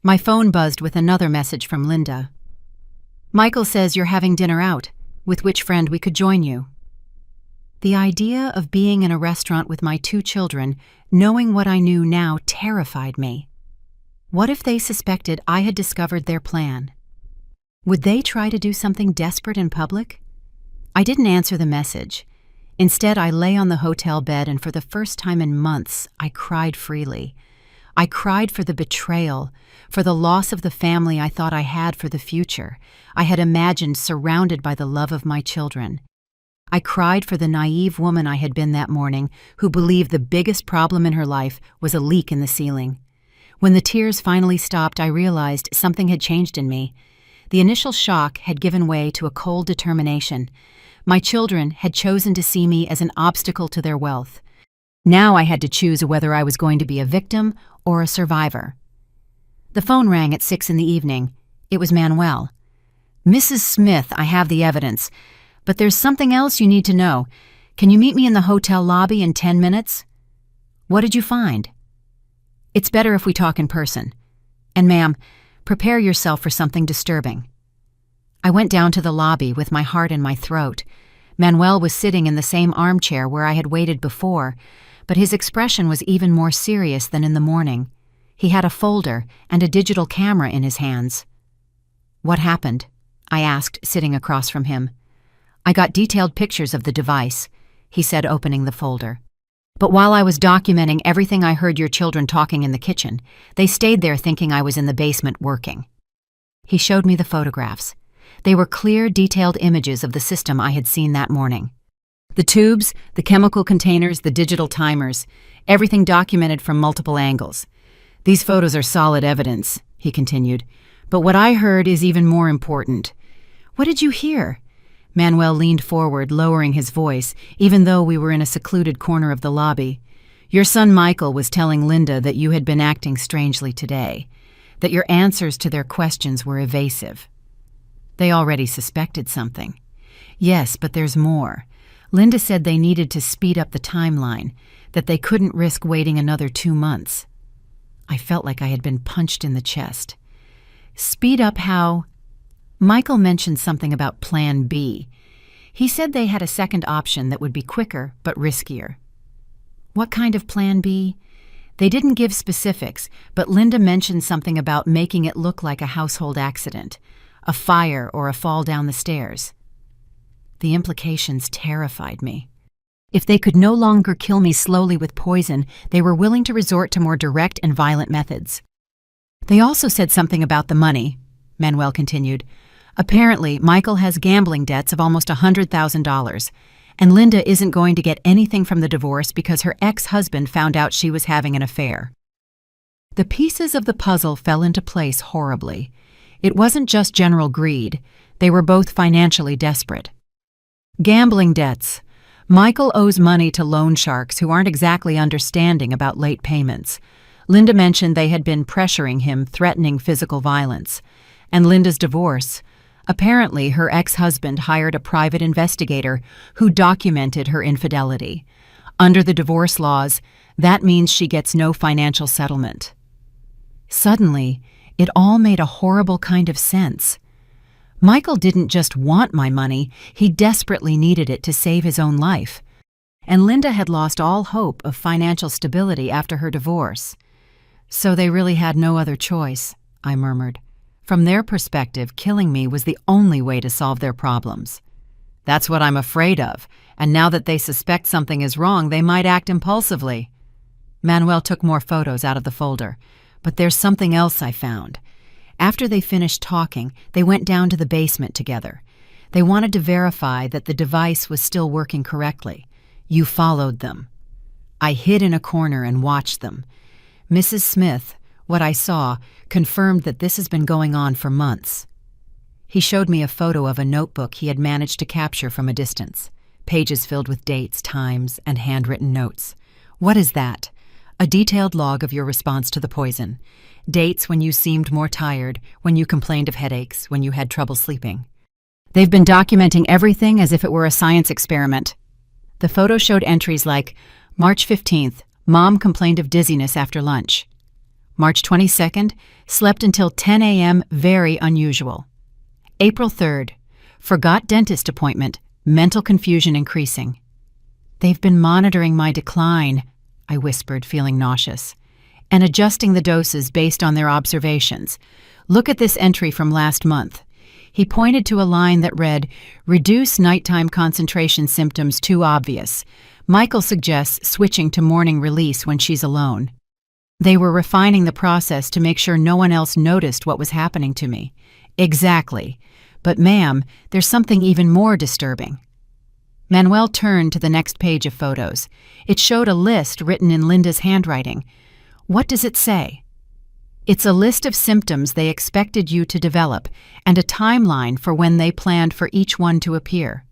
My phone buzzed with another message from Linda. "Michael says you're having dinner out, with which friend we could join you." The idea of being in a restaurant with my 2 children, knowing what I knew now, terrified me. What if they suspected I had discovered their plan? Would they try to do something desperate in public? I didn't answer the message. Instead, I lay on the hotel bed, and for the first time in months, I cried freely. I cried for the betrayal, for the loss of the family I thought I had for the future. I had imagined surrounded by the love of my children. I cried for the naive woman I had been that morning, who believed the biggest problem in her life was a leak in the ceiling. When the tears finally stopped, I realized something had changed in me. The initial shock had given way to a cold determination. My children had chosen to see me as an obstacle to their wealth. Now I had to choose whether I was going to be a victim or a survivor. The phone rang at 6 in the evening. It was Manuel. "Mrs. Smith, I have the evidence. But there's something else you need to know. Can you meet me in the hotel lobby in 10 minutes? What did you find? It's better if we talk in person. And ma'am, prepare yourself for something disturbing." I went down to the lobby with my heart in my throat. Manuel was sitting in the same armchair where I had waited before, but his expression was even more serious than in the morning. He had a folder and a digital camera in his hands. "What happened?" I asked, sitting across from him. "I got detailed pictures of the device," he said, opening the folder. "But while I was documenting everything I heard your children talking in the kitchen, they stayed there thinking I was in the basement working." He showed me the photographs. They were clear, detailed images of the system I had seen that morning. The tubes, the chemical containers, the digital timers, everything documented from multiple angles. "These photos are solid evidence," he continued. "But what I heard is even more important." "What did you hear?" Manuel leaned forward, lowering his voice, even though we were in a secluded corner of the lobby. "Your son Michael was telling Linda that you had been acting strangely today, that your answers to their questions were evasive." "They already suspected something." "Yes, but there's more. Linda said they needed to speed up the timeline, that they couldn't risk waiting another 2 months. I felt like I had been punched in the chest. "Speed up how?" Michael mentioned something about Plan B. He said they had a second option that would be quicker but riskier. "What kind of Plan B?" They didn't give specifics, but Linda mentioned something about making it look like a household accident, a fire or a fall down the stairs. The implications terrified me. If they could no longer kill me slowly with poison, they were willing to resort to more direct and violent methods. "They also said something about the money," Manuel continued. "Apparently, Michael has gambling debts of almost $100,000, and Linda isn't going to get anything from the divorce because her ex-husband found out she was having an affair." The pieces of the puzzle fell into place horribly. It wasn't just general greed. They were both financially desperate. Gambling debts. Michael owes money to loan sharks who aren't exactly understanding about late payments. Linda mentioned they had been pressuring him, threatening physical violence. And Linda's divorce. Apparently, her ex-husband hired a private investigator who documented her infidelity. Under the divorce laws, that means she gets no financial settlement. Suddenly, it all made a horrible kind of sense. Michael didn't just want my money, he desperately needed it to save his own life. And Linda had lost all hope of financial stability after her divorce. "So they really had no other choice," I murmured. From their perspective, killing me was the only way to solve their problems. "That's what I'm afraid of, and now that they suspect something is wrong, they might act impulsively." Manuel took more photos out of the folder. "But there's something else I found." After they finished talking, they went down to the basement together. They wanted to verify that the device was still working correctly. "You followed them." I hid in a corner and watched them. Mrs. Smith, what I saw, confirmed that this has been going on for months. He showed me a photo of a notebook he had managed to capture from a distance. pages filled with dates, times, and handwritten notes. What is that? A detailed log of your response to the poison. Dates when you seemed more tired, when you complained of headaches, when you had trouble sleeping. They've been documenting everything as if it were a science experiment. The photo showed entries like, March 15th, Mom complained of dizziness after lunch. March 22nd, slept until 10 a.m., very unusual. April 3rd, forgot dentist appointment, mental confusion increasing. They've been monitoring my decline, I whispered, feeling nauseous, and adjusting the doses based on their observations. Look at this entry from last month. He pointed to a line that read, reduce nighttime concentration symptoms too obvious. Michael suggests switching to morning release when she's alone. They were refining the process to make sure no one else noticed what was happening to me. Exactly. But ma'am, there's something even more disturbing. Manuel turned to the next page of photos. It showed a list written in Linda's handwriting. What does it say? It's a list of symptoms they expected you to develop and a timeline for when they planned for each one to appear.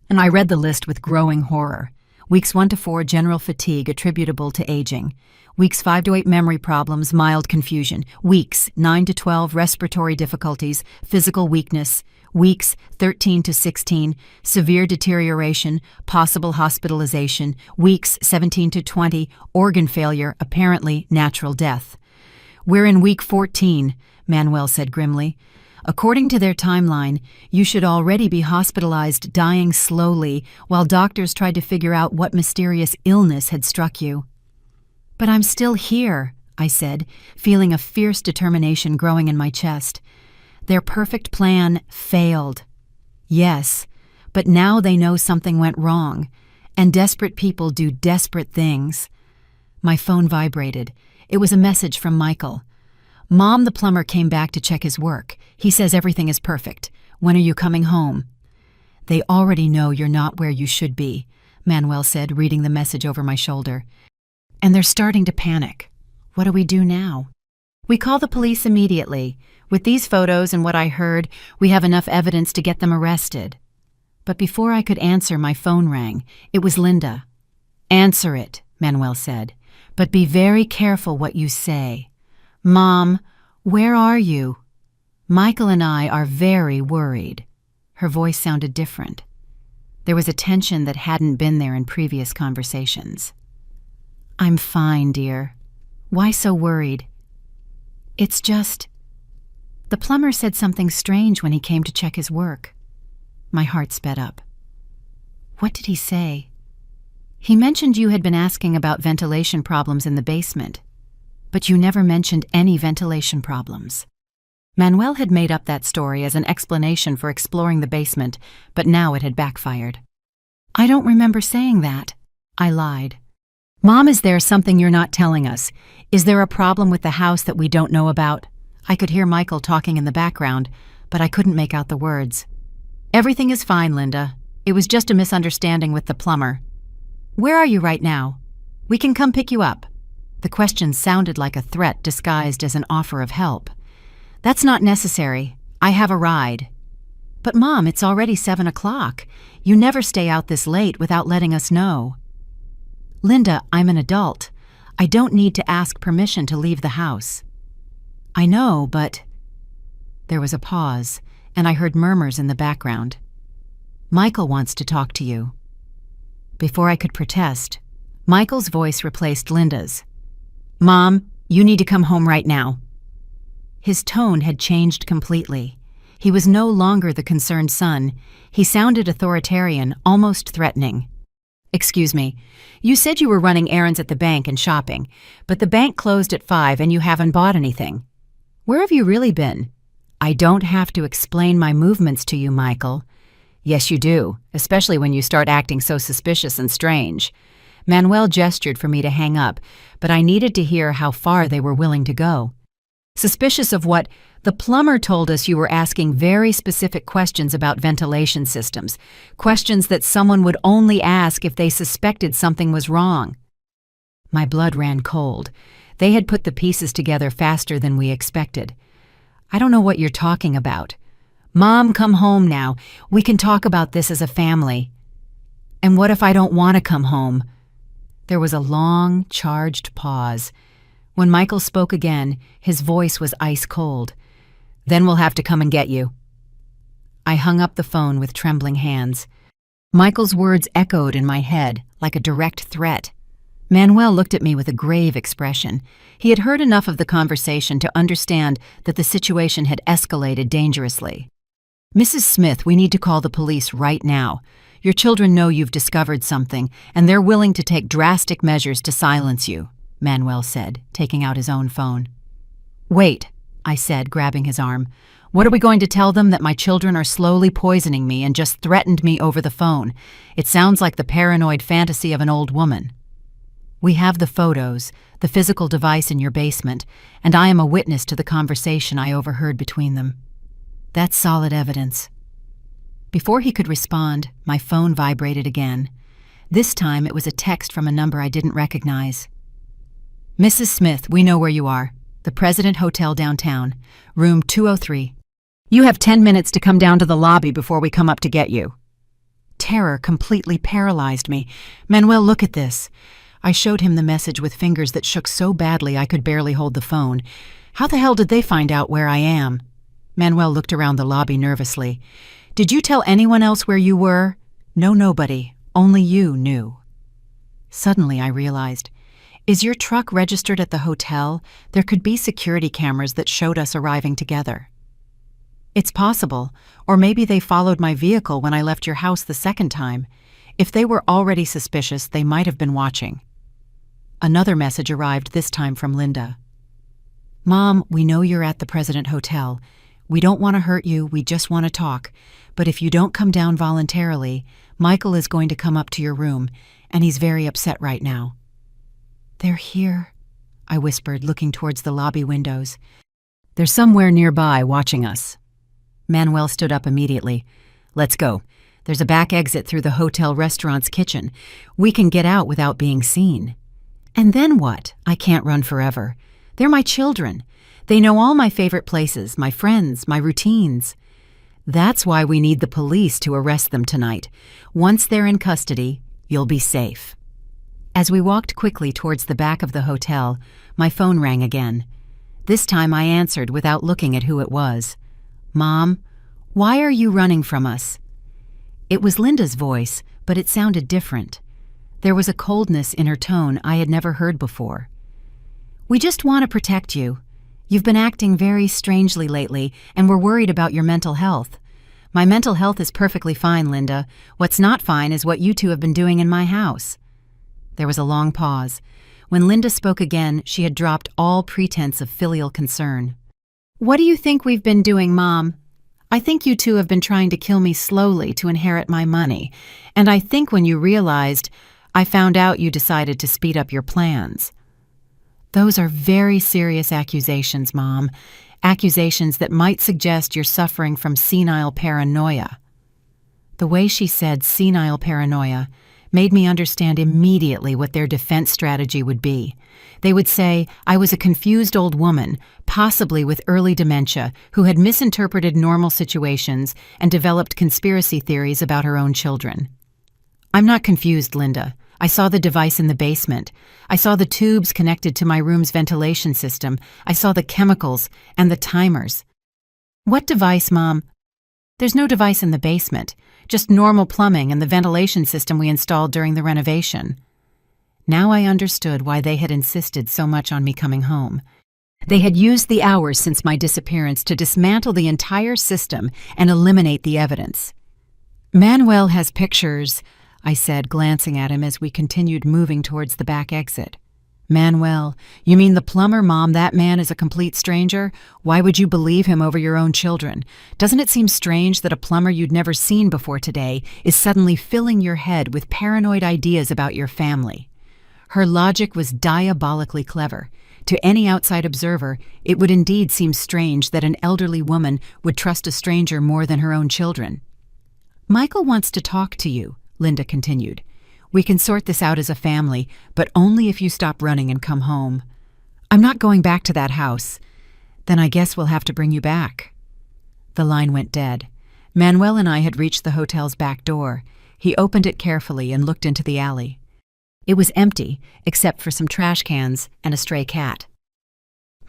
And I read the list with growing horror. Weeks 1 to 4, general fatigue attributable to aging. Weeks 5 to 8, memory problems, mild confusion. Weeks 9 to 12, respiratory difficulties, physical weakness. Weeks 13 to 16, severe deterioration, possible hospitalization. Weeks 17 to 20, organ failure, apparently natural death. We're in week 14, Manuel said grimly. According to their timeline, you should already be hospitalized, dying slowly, while doctors tried to figure out what mysterious illness had struck you. But I'm still here, I said, feeling a fierce determination growing in my chest. Their perfect plan failed. Yes, but now they know something went wrong, and desperate people do desperate things. My phone vibrated. It was a message from Michael. Mom, the plumber, came back to check his work. He says everything is perfect. When are you coming home? They already know you're not where you should be, Manuel said, reading the message over my shoulder. And they're starting to panic. What do we do now? We call the police immediately. With these photos and what I heard, we have enough evidence to get them arrested. But before I could answer, my phone rang. It was Linda. Answer it, Manuel said. But be very careful what you say. Mom, where are you? Michael and I are very worried. Her voice sounded different. There was a tension that hadn't been there in previous conversations. I'm fine, dear. Why so worried? It's just... The plumber said something strange when he came to check his work. My heart sped up. What did he say? He mentioned you had been asking about ventilation problems in the basement, but you never mentioned any ventilation problems. Manuel had made up that story as an explanation for exploring the basement, but now it had backfired. I don't remember saying that. I lied. Mom, is there something you're not telling us? Is there a problem with the house that we don't know about? I could hear Michael talking in the background, but I couldn't make out the words. Everything is fine, Linda. It was just a misunderstanding with the plumber. Where are you right now? We can come pick you up. The question sounded like a threat disguised as an offer of help. That's not necessary. I have a ride. But Mom, it's already 7 o'clock. You never stay out this late without letting us know. Linda, I'm an adult. I don't need to ask permission to leave the house. I know, but... There was a pause, and I heard murmurs in the background. Michael wants to talk to you. Before I could protest, Michael's voice replaced Linda's. Mom, you need to come home right now. His tone had changed completely. He was no longer the concerned son. He sounded authoritarian, almost threatening. Excuse me, you said you were running errands at the bank and shopping, but the bank closed at 5 and you haven't bought anything. Where have you really been? I don't have to explain my movements to you, Michael. Yes, you do, especially when you start acting so suspicious and strange. Manuel gestured for me to hang up, but I needed to hear how far they were willing to go. Suspicious of what? The plumber told us you were asking very specific questions about ventilation systems, questions that someone would only ask if they suspected something was wrong. My blood ran cold. They had put the pieces together faster than we expected. I don't know what you're talking about. Mom, come home now. We can talk about this as a family. And what if I don't want to come home? There was a long, charged pause. When Michael spoke again, his voice was ice cold. Then we'll have to come and get you. I hung up the phone with trembling hands. Michael's words echoed in my head like a direct threat. Manuel looked at me with a grave expression. He had heard enough of the conversation to understand that the situation had escalated dangerously. Mrs. Smith, we need to call the police right now. Your children know you've discovered something, and they're willing to take drastic measures to silence you, Manuel said, taking out his own phone. Wait, I said, grabbing his arm. What are we going to tell them, that my children are slowly poisoning me and just threatened me over the phone? It sounds like the paranoid fantasy of an old woman. We have the photos, the physical device in your basement, and I am a witness to the conversation I overheard between them. That's solid evidence. Before he could respond, my phone vibrated again. This time it was a text from a number I didn't recognize. Mrs. Smith, we know where you are. The President Hotel downtown, room 203. You have 10 minutes to come down to the lobby before we come up to get you. Terror completely paralyzed me. Manuel, look at this. I showed him the message with fingers that shook so badly I could barely hold the phone. How the hell did they find out where I am? Manuel looked around the lobby nervously. Did you tell anyone else where you were? No, nobody. Only you knew. Suddenly I realized, is your truck registered at the hotel? There could be security cameras that showed us arriving together. It's possible, or maybe they followed my vehicle when I left your house the second time. If they were already suspicious, they might have been watching. Another message arrived, this time from Linda. Mom, we know you're at the President Hotel. We don't want to hurt you, we just want to talk. But if you don't come down voluntarily, Michael is going to come up to your room, and he's very upset right now. They're here, I whispered, looking towards the lobby windows. They're somewhere nearby, watching us. Manuel stood up immediately. Let's go. There's a back exit through the hotel restaurant's kitchen. We can get out without being seen. And then what? I can't run forever. They're my children. They know all my favorite places, my friends, my routines. That's why we need the police to arrest them tonight. Once they're in custody, you'll be safe. As we walked quickly towards the back of the hotel, my phone rang again. This time I answered without looking at who it was. Mom, why are you running from us? It was Linda's voice, but it sounded different. There was a coldness in her tone I had never heard before. We just want to protect you. You've been acting very strangely lately, and we're worried about your mental health. My mental health is perfectly fine, Linda. What's not fine is what you two have been doing in my house. There was a long pause. When Linda spoke again, she had dropped all pretense of filial concern. What do you think we've been doing, Mom? I think you two have been trying to kill me slowly to inherit my money, and I think when you realized, I found out you decided to speed up your plans. Those are very serious accusations, Mom. Accusations that might suggest you're suffering from senile paranoia. The way she said senile paranoia made me understand immediately what their defense strategy would be. They would say I was a confused old woman, possibly with early dementia, who had misinterpreted normal situations and developed conspiracy theories about her own children. I'm not confused, Linda. I saw the device in the basement. I saw the tubes connected to my room's ventilation system. I saw the chemicals and the timers. What device, Mom? There's no device in the basement, just normal plumbing and the ventilation system we installed during the renovation. Now I understood why they had insisted so much on me coming home. They had used the hours since my disappearance to dismantle the entire system and eliminate the evidence. Manuel has pictures, I said, glancing at him as we continued moving towards the back exit. Manuel, you mean the plumber, Mom? That man is a complete stranger? Why would you believe him over your own children? Doesn't it seem strange that a plumber you'd never seen before today is suddenly filling your head with paranoid ideas about your family? Her logic was diabolically clever. To any outside observer, it would indeed seem strange that an elderly woman would trust a stranger more than her own children. Michael wants to talk to you, Linda continued. We can sort this out as a family, but only if you stop running and come home. I'm not going back to that house. Then I guess we'll have to bring you back. The line went dead. Manuel and I had reached the hotel's back door. He opened it carefully and looked into the alley. It was empty, except for some trash cans and a stray cat.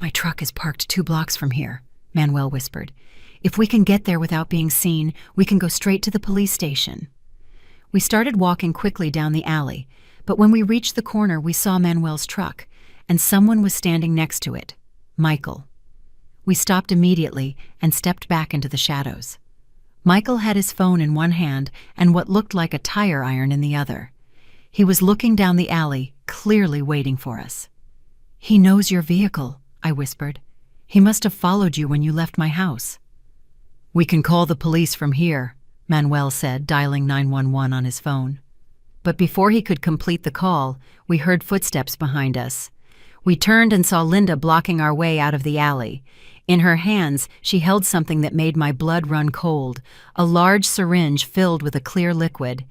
"My truck is parked 2 blocks from here," Manuel whispered. "If we can get there without being seen, we can go straight to the police station." We started walking quickly down the alley, but when we reached the corner, we saw Manuel's truck, and someone was standing next to it, Michael. We stopped immediately and stepped back into the shadows. Michael had his phone in one hand and what looked like a tire iron in the other. He was looking down the alley, clearly waiting for us. "He knows your vehicle," I whispered. "He must have followed you when you left my house." "We can call the police from here," Manuel said, dialing 911 on his phone. But before he could complete the call, we heard footsteps behind us. We turned and saw Linda blocking our way out of the alley. In her hands, she held something that made my blood run cold, a large syringe filled with a clear liquid.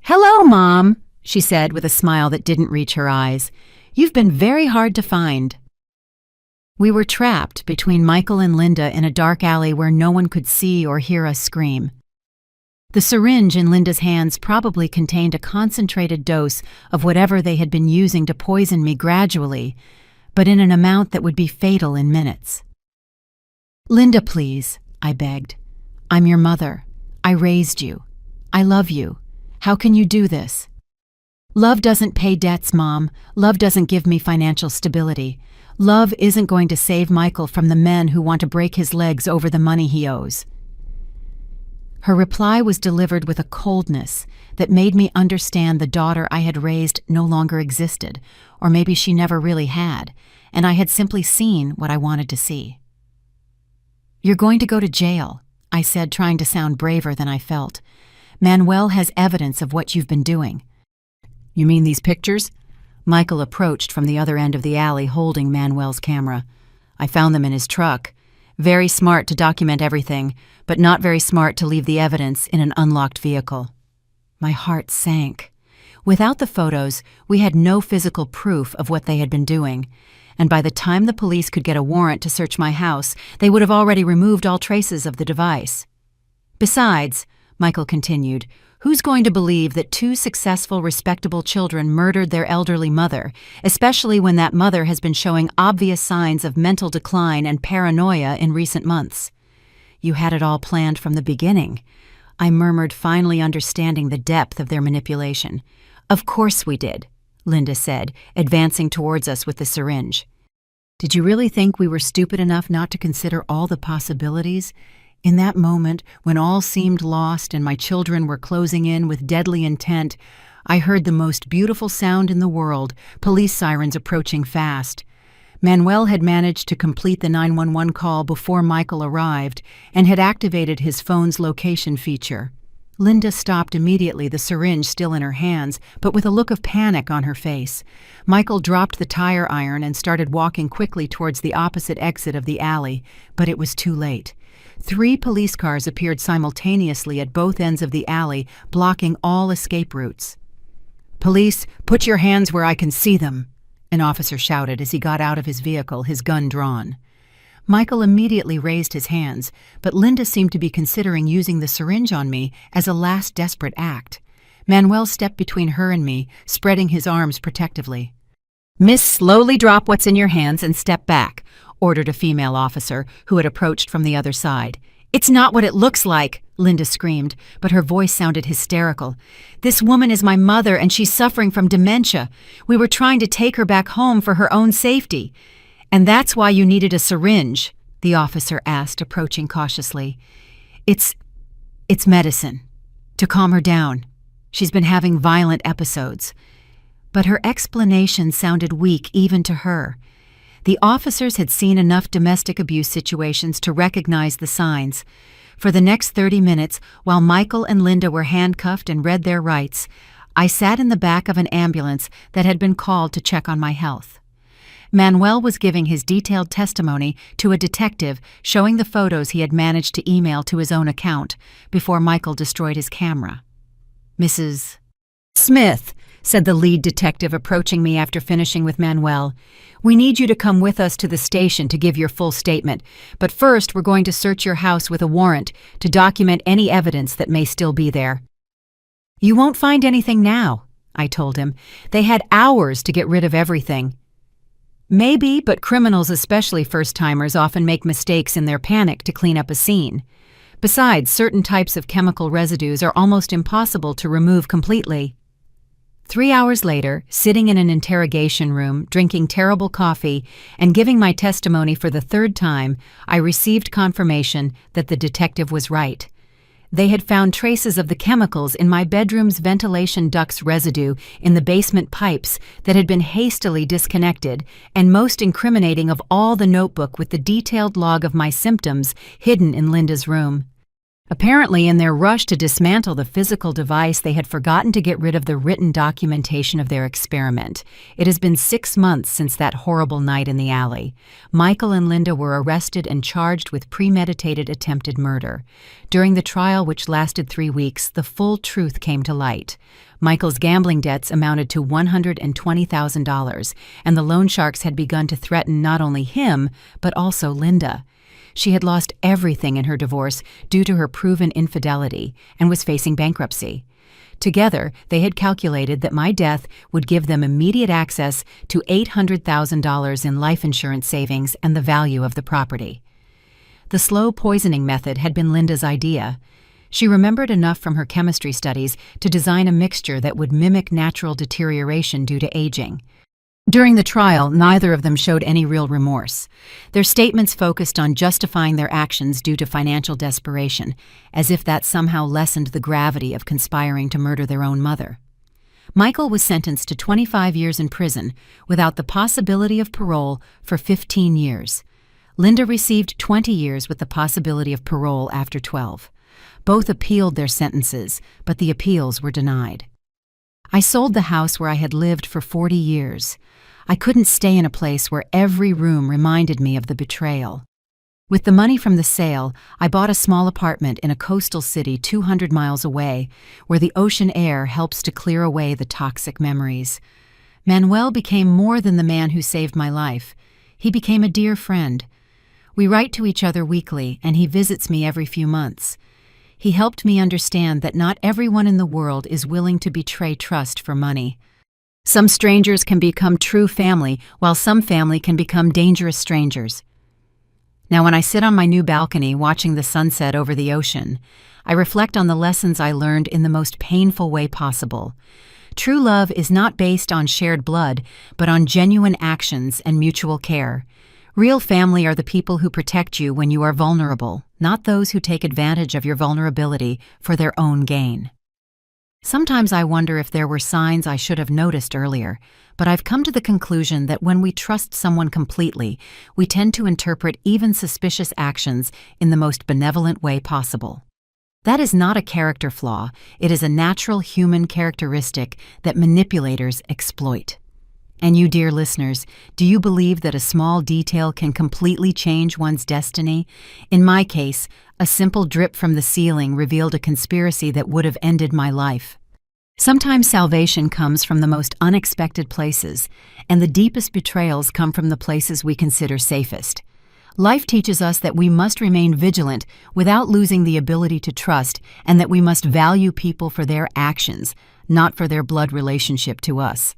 "Hello, Mom," she said with a smile that didn't reach her eyes. "You've been very hard to find." We were trapped between Michael and Linda in a dark alley where no one could see or hear us scream. The syringe in Linda's hands probably contained a concentrated dose of whatever they had been using to poison me gradually, but in an amount that would be fatal in minutes. "Linda, please," I begged. "I'm your mother. I raised you. I love you. How can you do this?" "Love doesn't pay debts, Mom. Love doesn't give me financial stability. Love isn't going to save Michael from the men who want to break his legs over the money he owes." Her reply was delivered with a coldness that made me understand the daughter I had raised no longer existed, or maybe she never really had, and I had simply seen what I wanted to see. "You're going to go to jail," I said, trying to sound braver than I felt. "Manuel has evidence of what you've been doing." "You mean these pictures?" Michael approached from the other end of the alley holding Manuel's camera. "I found them in his truck. Very smart to document everything, but not very smart to leave the evidence in an unlocked vehicle." My heart sank. Without the photos, we had no physical proof of what they had been doing, and by the time the police could get a warrant to search my house, they would have already removed all traces of the device. "Besides," Michael continued, "who's going to believe that 2 successful, respectable children murdered their elderly mother, especially when that mother has been showing obvious signs of mental decline and paranoia in recent months? You had it all planned from the beginning," I murmured, finally understanding the depth of their manipulation. "Of course we did," Linda said, advancing towards us with the syringe. "Did you really think we were stupid enough not to consider all the possibilities? In that moment, when all seemed lost and my children were closing in with deadly intent, I heard the most beautiful sound in the world, police sirens approaching fast. Manuel had managed to complete the 911 call before Michael arrived and had activated his phone's location feature. Linda stopped immediately, the syringe still in her hands, but with a look of panic on her face. Michael dropped the tire iron and started walking quickly towards the opposite exit of the alley, but it was too late. 3 police cars appeared simultaneously at both ends of the alley, blocking all escape routes. "Police, put your hands where I can see them," an officer shouted as he got out of his vehicle, his gun drawn. Michael immediately raised his hands, but Linda seemed to be considering using the syringe on me as a last desperate act. Manuel stepped between her and me, spreading his arms protectively. "Miss, slowly drop what's in your hands and step back," ordered a female officer who had approached from the other side. "It's not what it looks like," Linda screamed, but her voice sounded hysterical. "This woman is my mother and she's suffering from dementia. We were trying to take her back home for her own safety. And that's why you needed a syringe," the officer asked, approaching cautiously. It's medicine. To calm her down. She's been having violent episodes." But her explanation sounded weak even to her. The officers had seen enough domestic abuse situations to recognize the signs. For the next 30 minutes, while Michael and Linda were handcuffed and read their rights, I sat in the back of an ambulance that had been called to check on my health. Manuel was giving his detailed testimony to a detective, showing the photos he had managed to email to his own account before Michael destroyed his camera. "Mrs. Smith," said the lead detective, approaching me after finishing with Manuel, "we need you to come with us to the station to give your full statement, but first we're going to search your house with a warrant to document any evidence that may still be there." "You won't find anything now," I told him. "They had hours to get rid of everything." "Maybe, but criminals, especially first-timers, often make mistakes in their panic to clean up a scene. Besides, certain types of chemical residues are almost impossible to remove completely." 3 hours later, sitting in an interrogation room, drinking terrible coffee, and giving my testimony for the third time, I received confirmation that the detective was right. They had found traces of the chemicals in my bedroom's ventilation duct's residue in the basement pipes that had been hastily disconnected, and most incriminating of all, the notebook with the detailed log of my symptoms hidden in Linda's room. Apparently, in their rush to dismantle the physical device, they had forgotten to get rid of the written documentation of their experiment. It has been 6 months since that horrible night in the alley. Michael and Linda were arrested and charged with premeditated attempted murder. During the trial, which lasted 3 weeks, the full truth came to light. Michael's gambling debts amounted to $120,000, and the loan sharks had begun to threaten not only him, but also Linda. She had lost everything in her divorce due to her proven infidelity and was facing bankruptcy. Together, they had calculated that my death would give them immediate access to $800,000 in life insurance savings and the value of the property. The slow poisoning method had been Linda's idea. She remembered enough from her chemistry studies to design a mixture that would mimic natural deterioration due to aging. During the trial, neither of them showed any real remorse. Their statements focused on justifying their actions due to financial desperation, as if that somehow lessened the gravity of conspiring to murder their own mother. Michael was sentenced to 25 years in prison, without the possibility of parole, for 15 years. Linda received 20 years with the possibility of parole after 12. Both appealed their sentences, but the appeals were denied. I sold the house where I had lived for 40 years. I couldn't stay in a place where every room reminded me of the betrayal. With the money from the sale, I bought a small apartment in a coastal city 200 miles away, where the ocean air helps to clear away the toxic memories. Manuel became more than the man who saved my life. He became a dear friend. We write to each other weekly, and he visits me every few months. He helped me understand that not everyone in the world is willing to betray trust for money. Some strangers can become true family, while some family can become dangerous strangers. Now, when I sit on my new balcony watching the sunset over the ocean, I reflect on the lessons I learned in the most painful way possible. True love is not based on shared blood, but on genuine actions and mutual care. Real family are the people who protect you when you are vulnerable, not those who take advantage of your vulnerability for their own gain. Sometimes I wonder if there were signs I should have noticed earlier, but I've come to the conclusion that when we trust someone completely, we tend to interpret even suspicious actions in the most benevolent way possible. That is not a character flaw, it is a natural human characteristic that manipulators exploit. And you, dear listeners, do you believe that a small detail can completely change one's destiny? In my case, a simple drip from the ceiling revealed a conspiracy that would have ended my life. Sometimes salvation comes from the most unexpected places, and the deepest betrayals come from the places we consider safest. Life teaches us that we must remain vigilant without losing the ability to trust, and that we must value people for their actions, not for their blood relationship to us.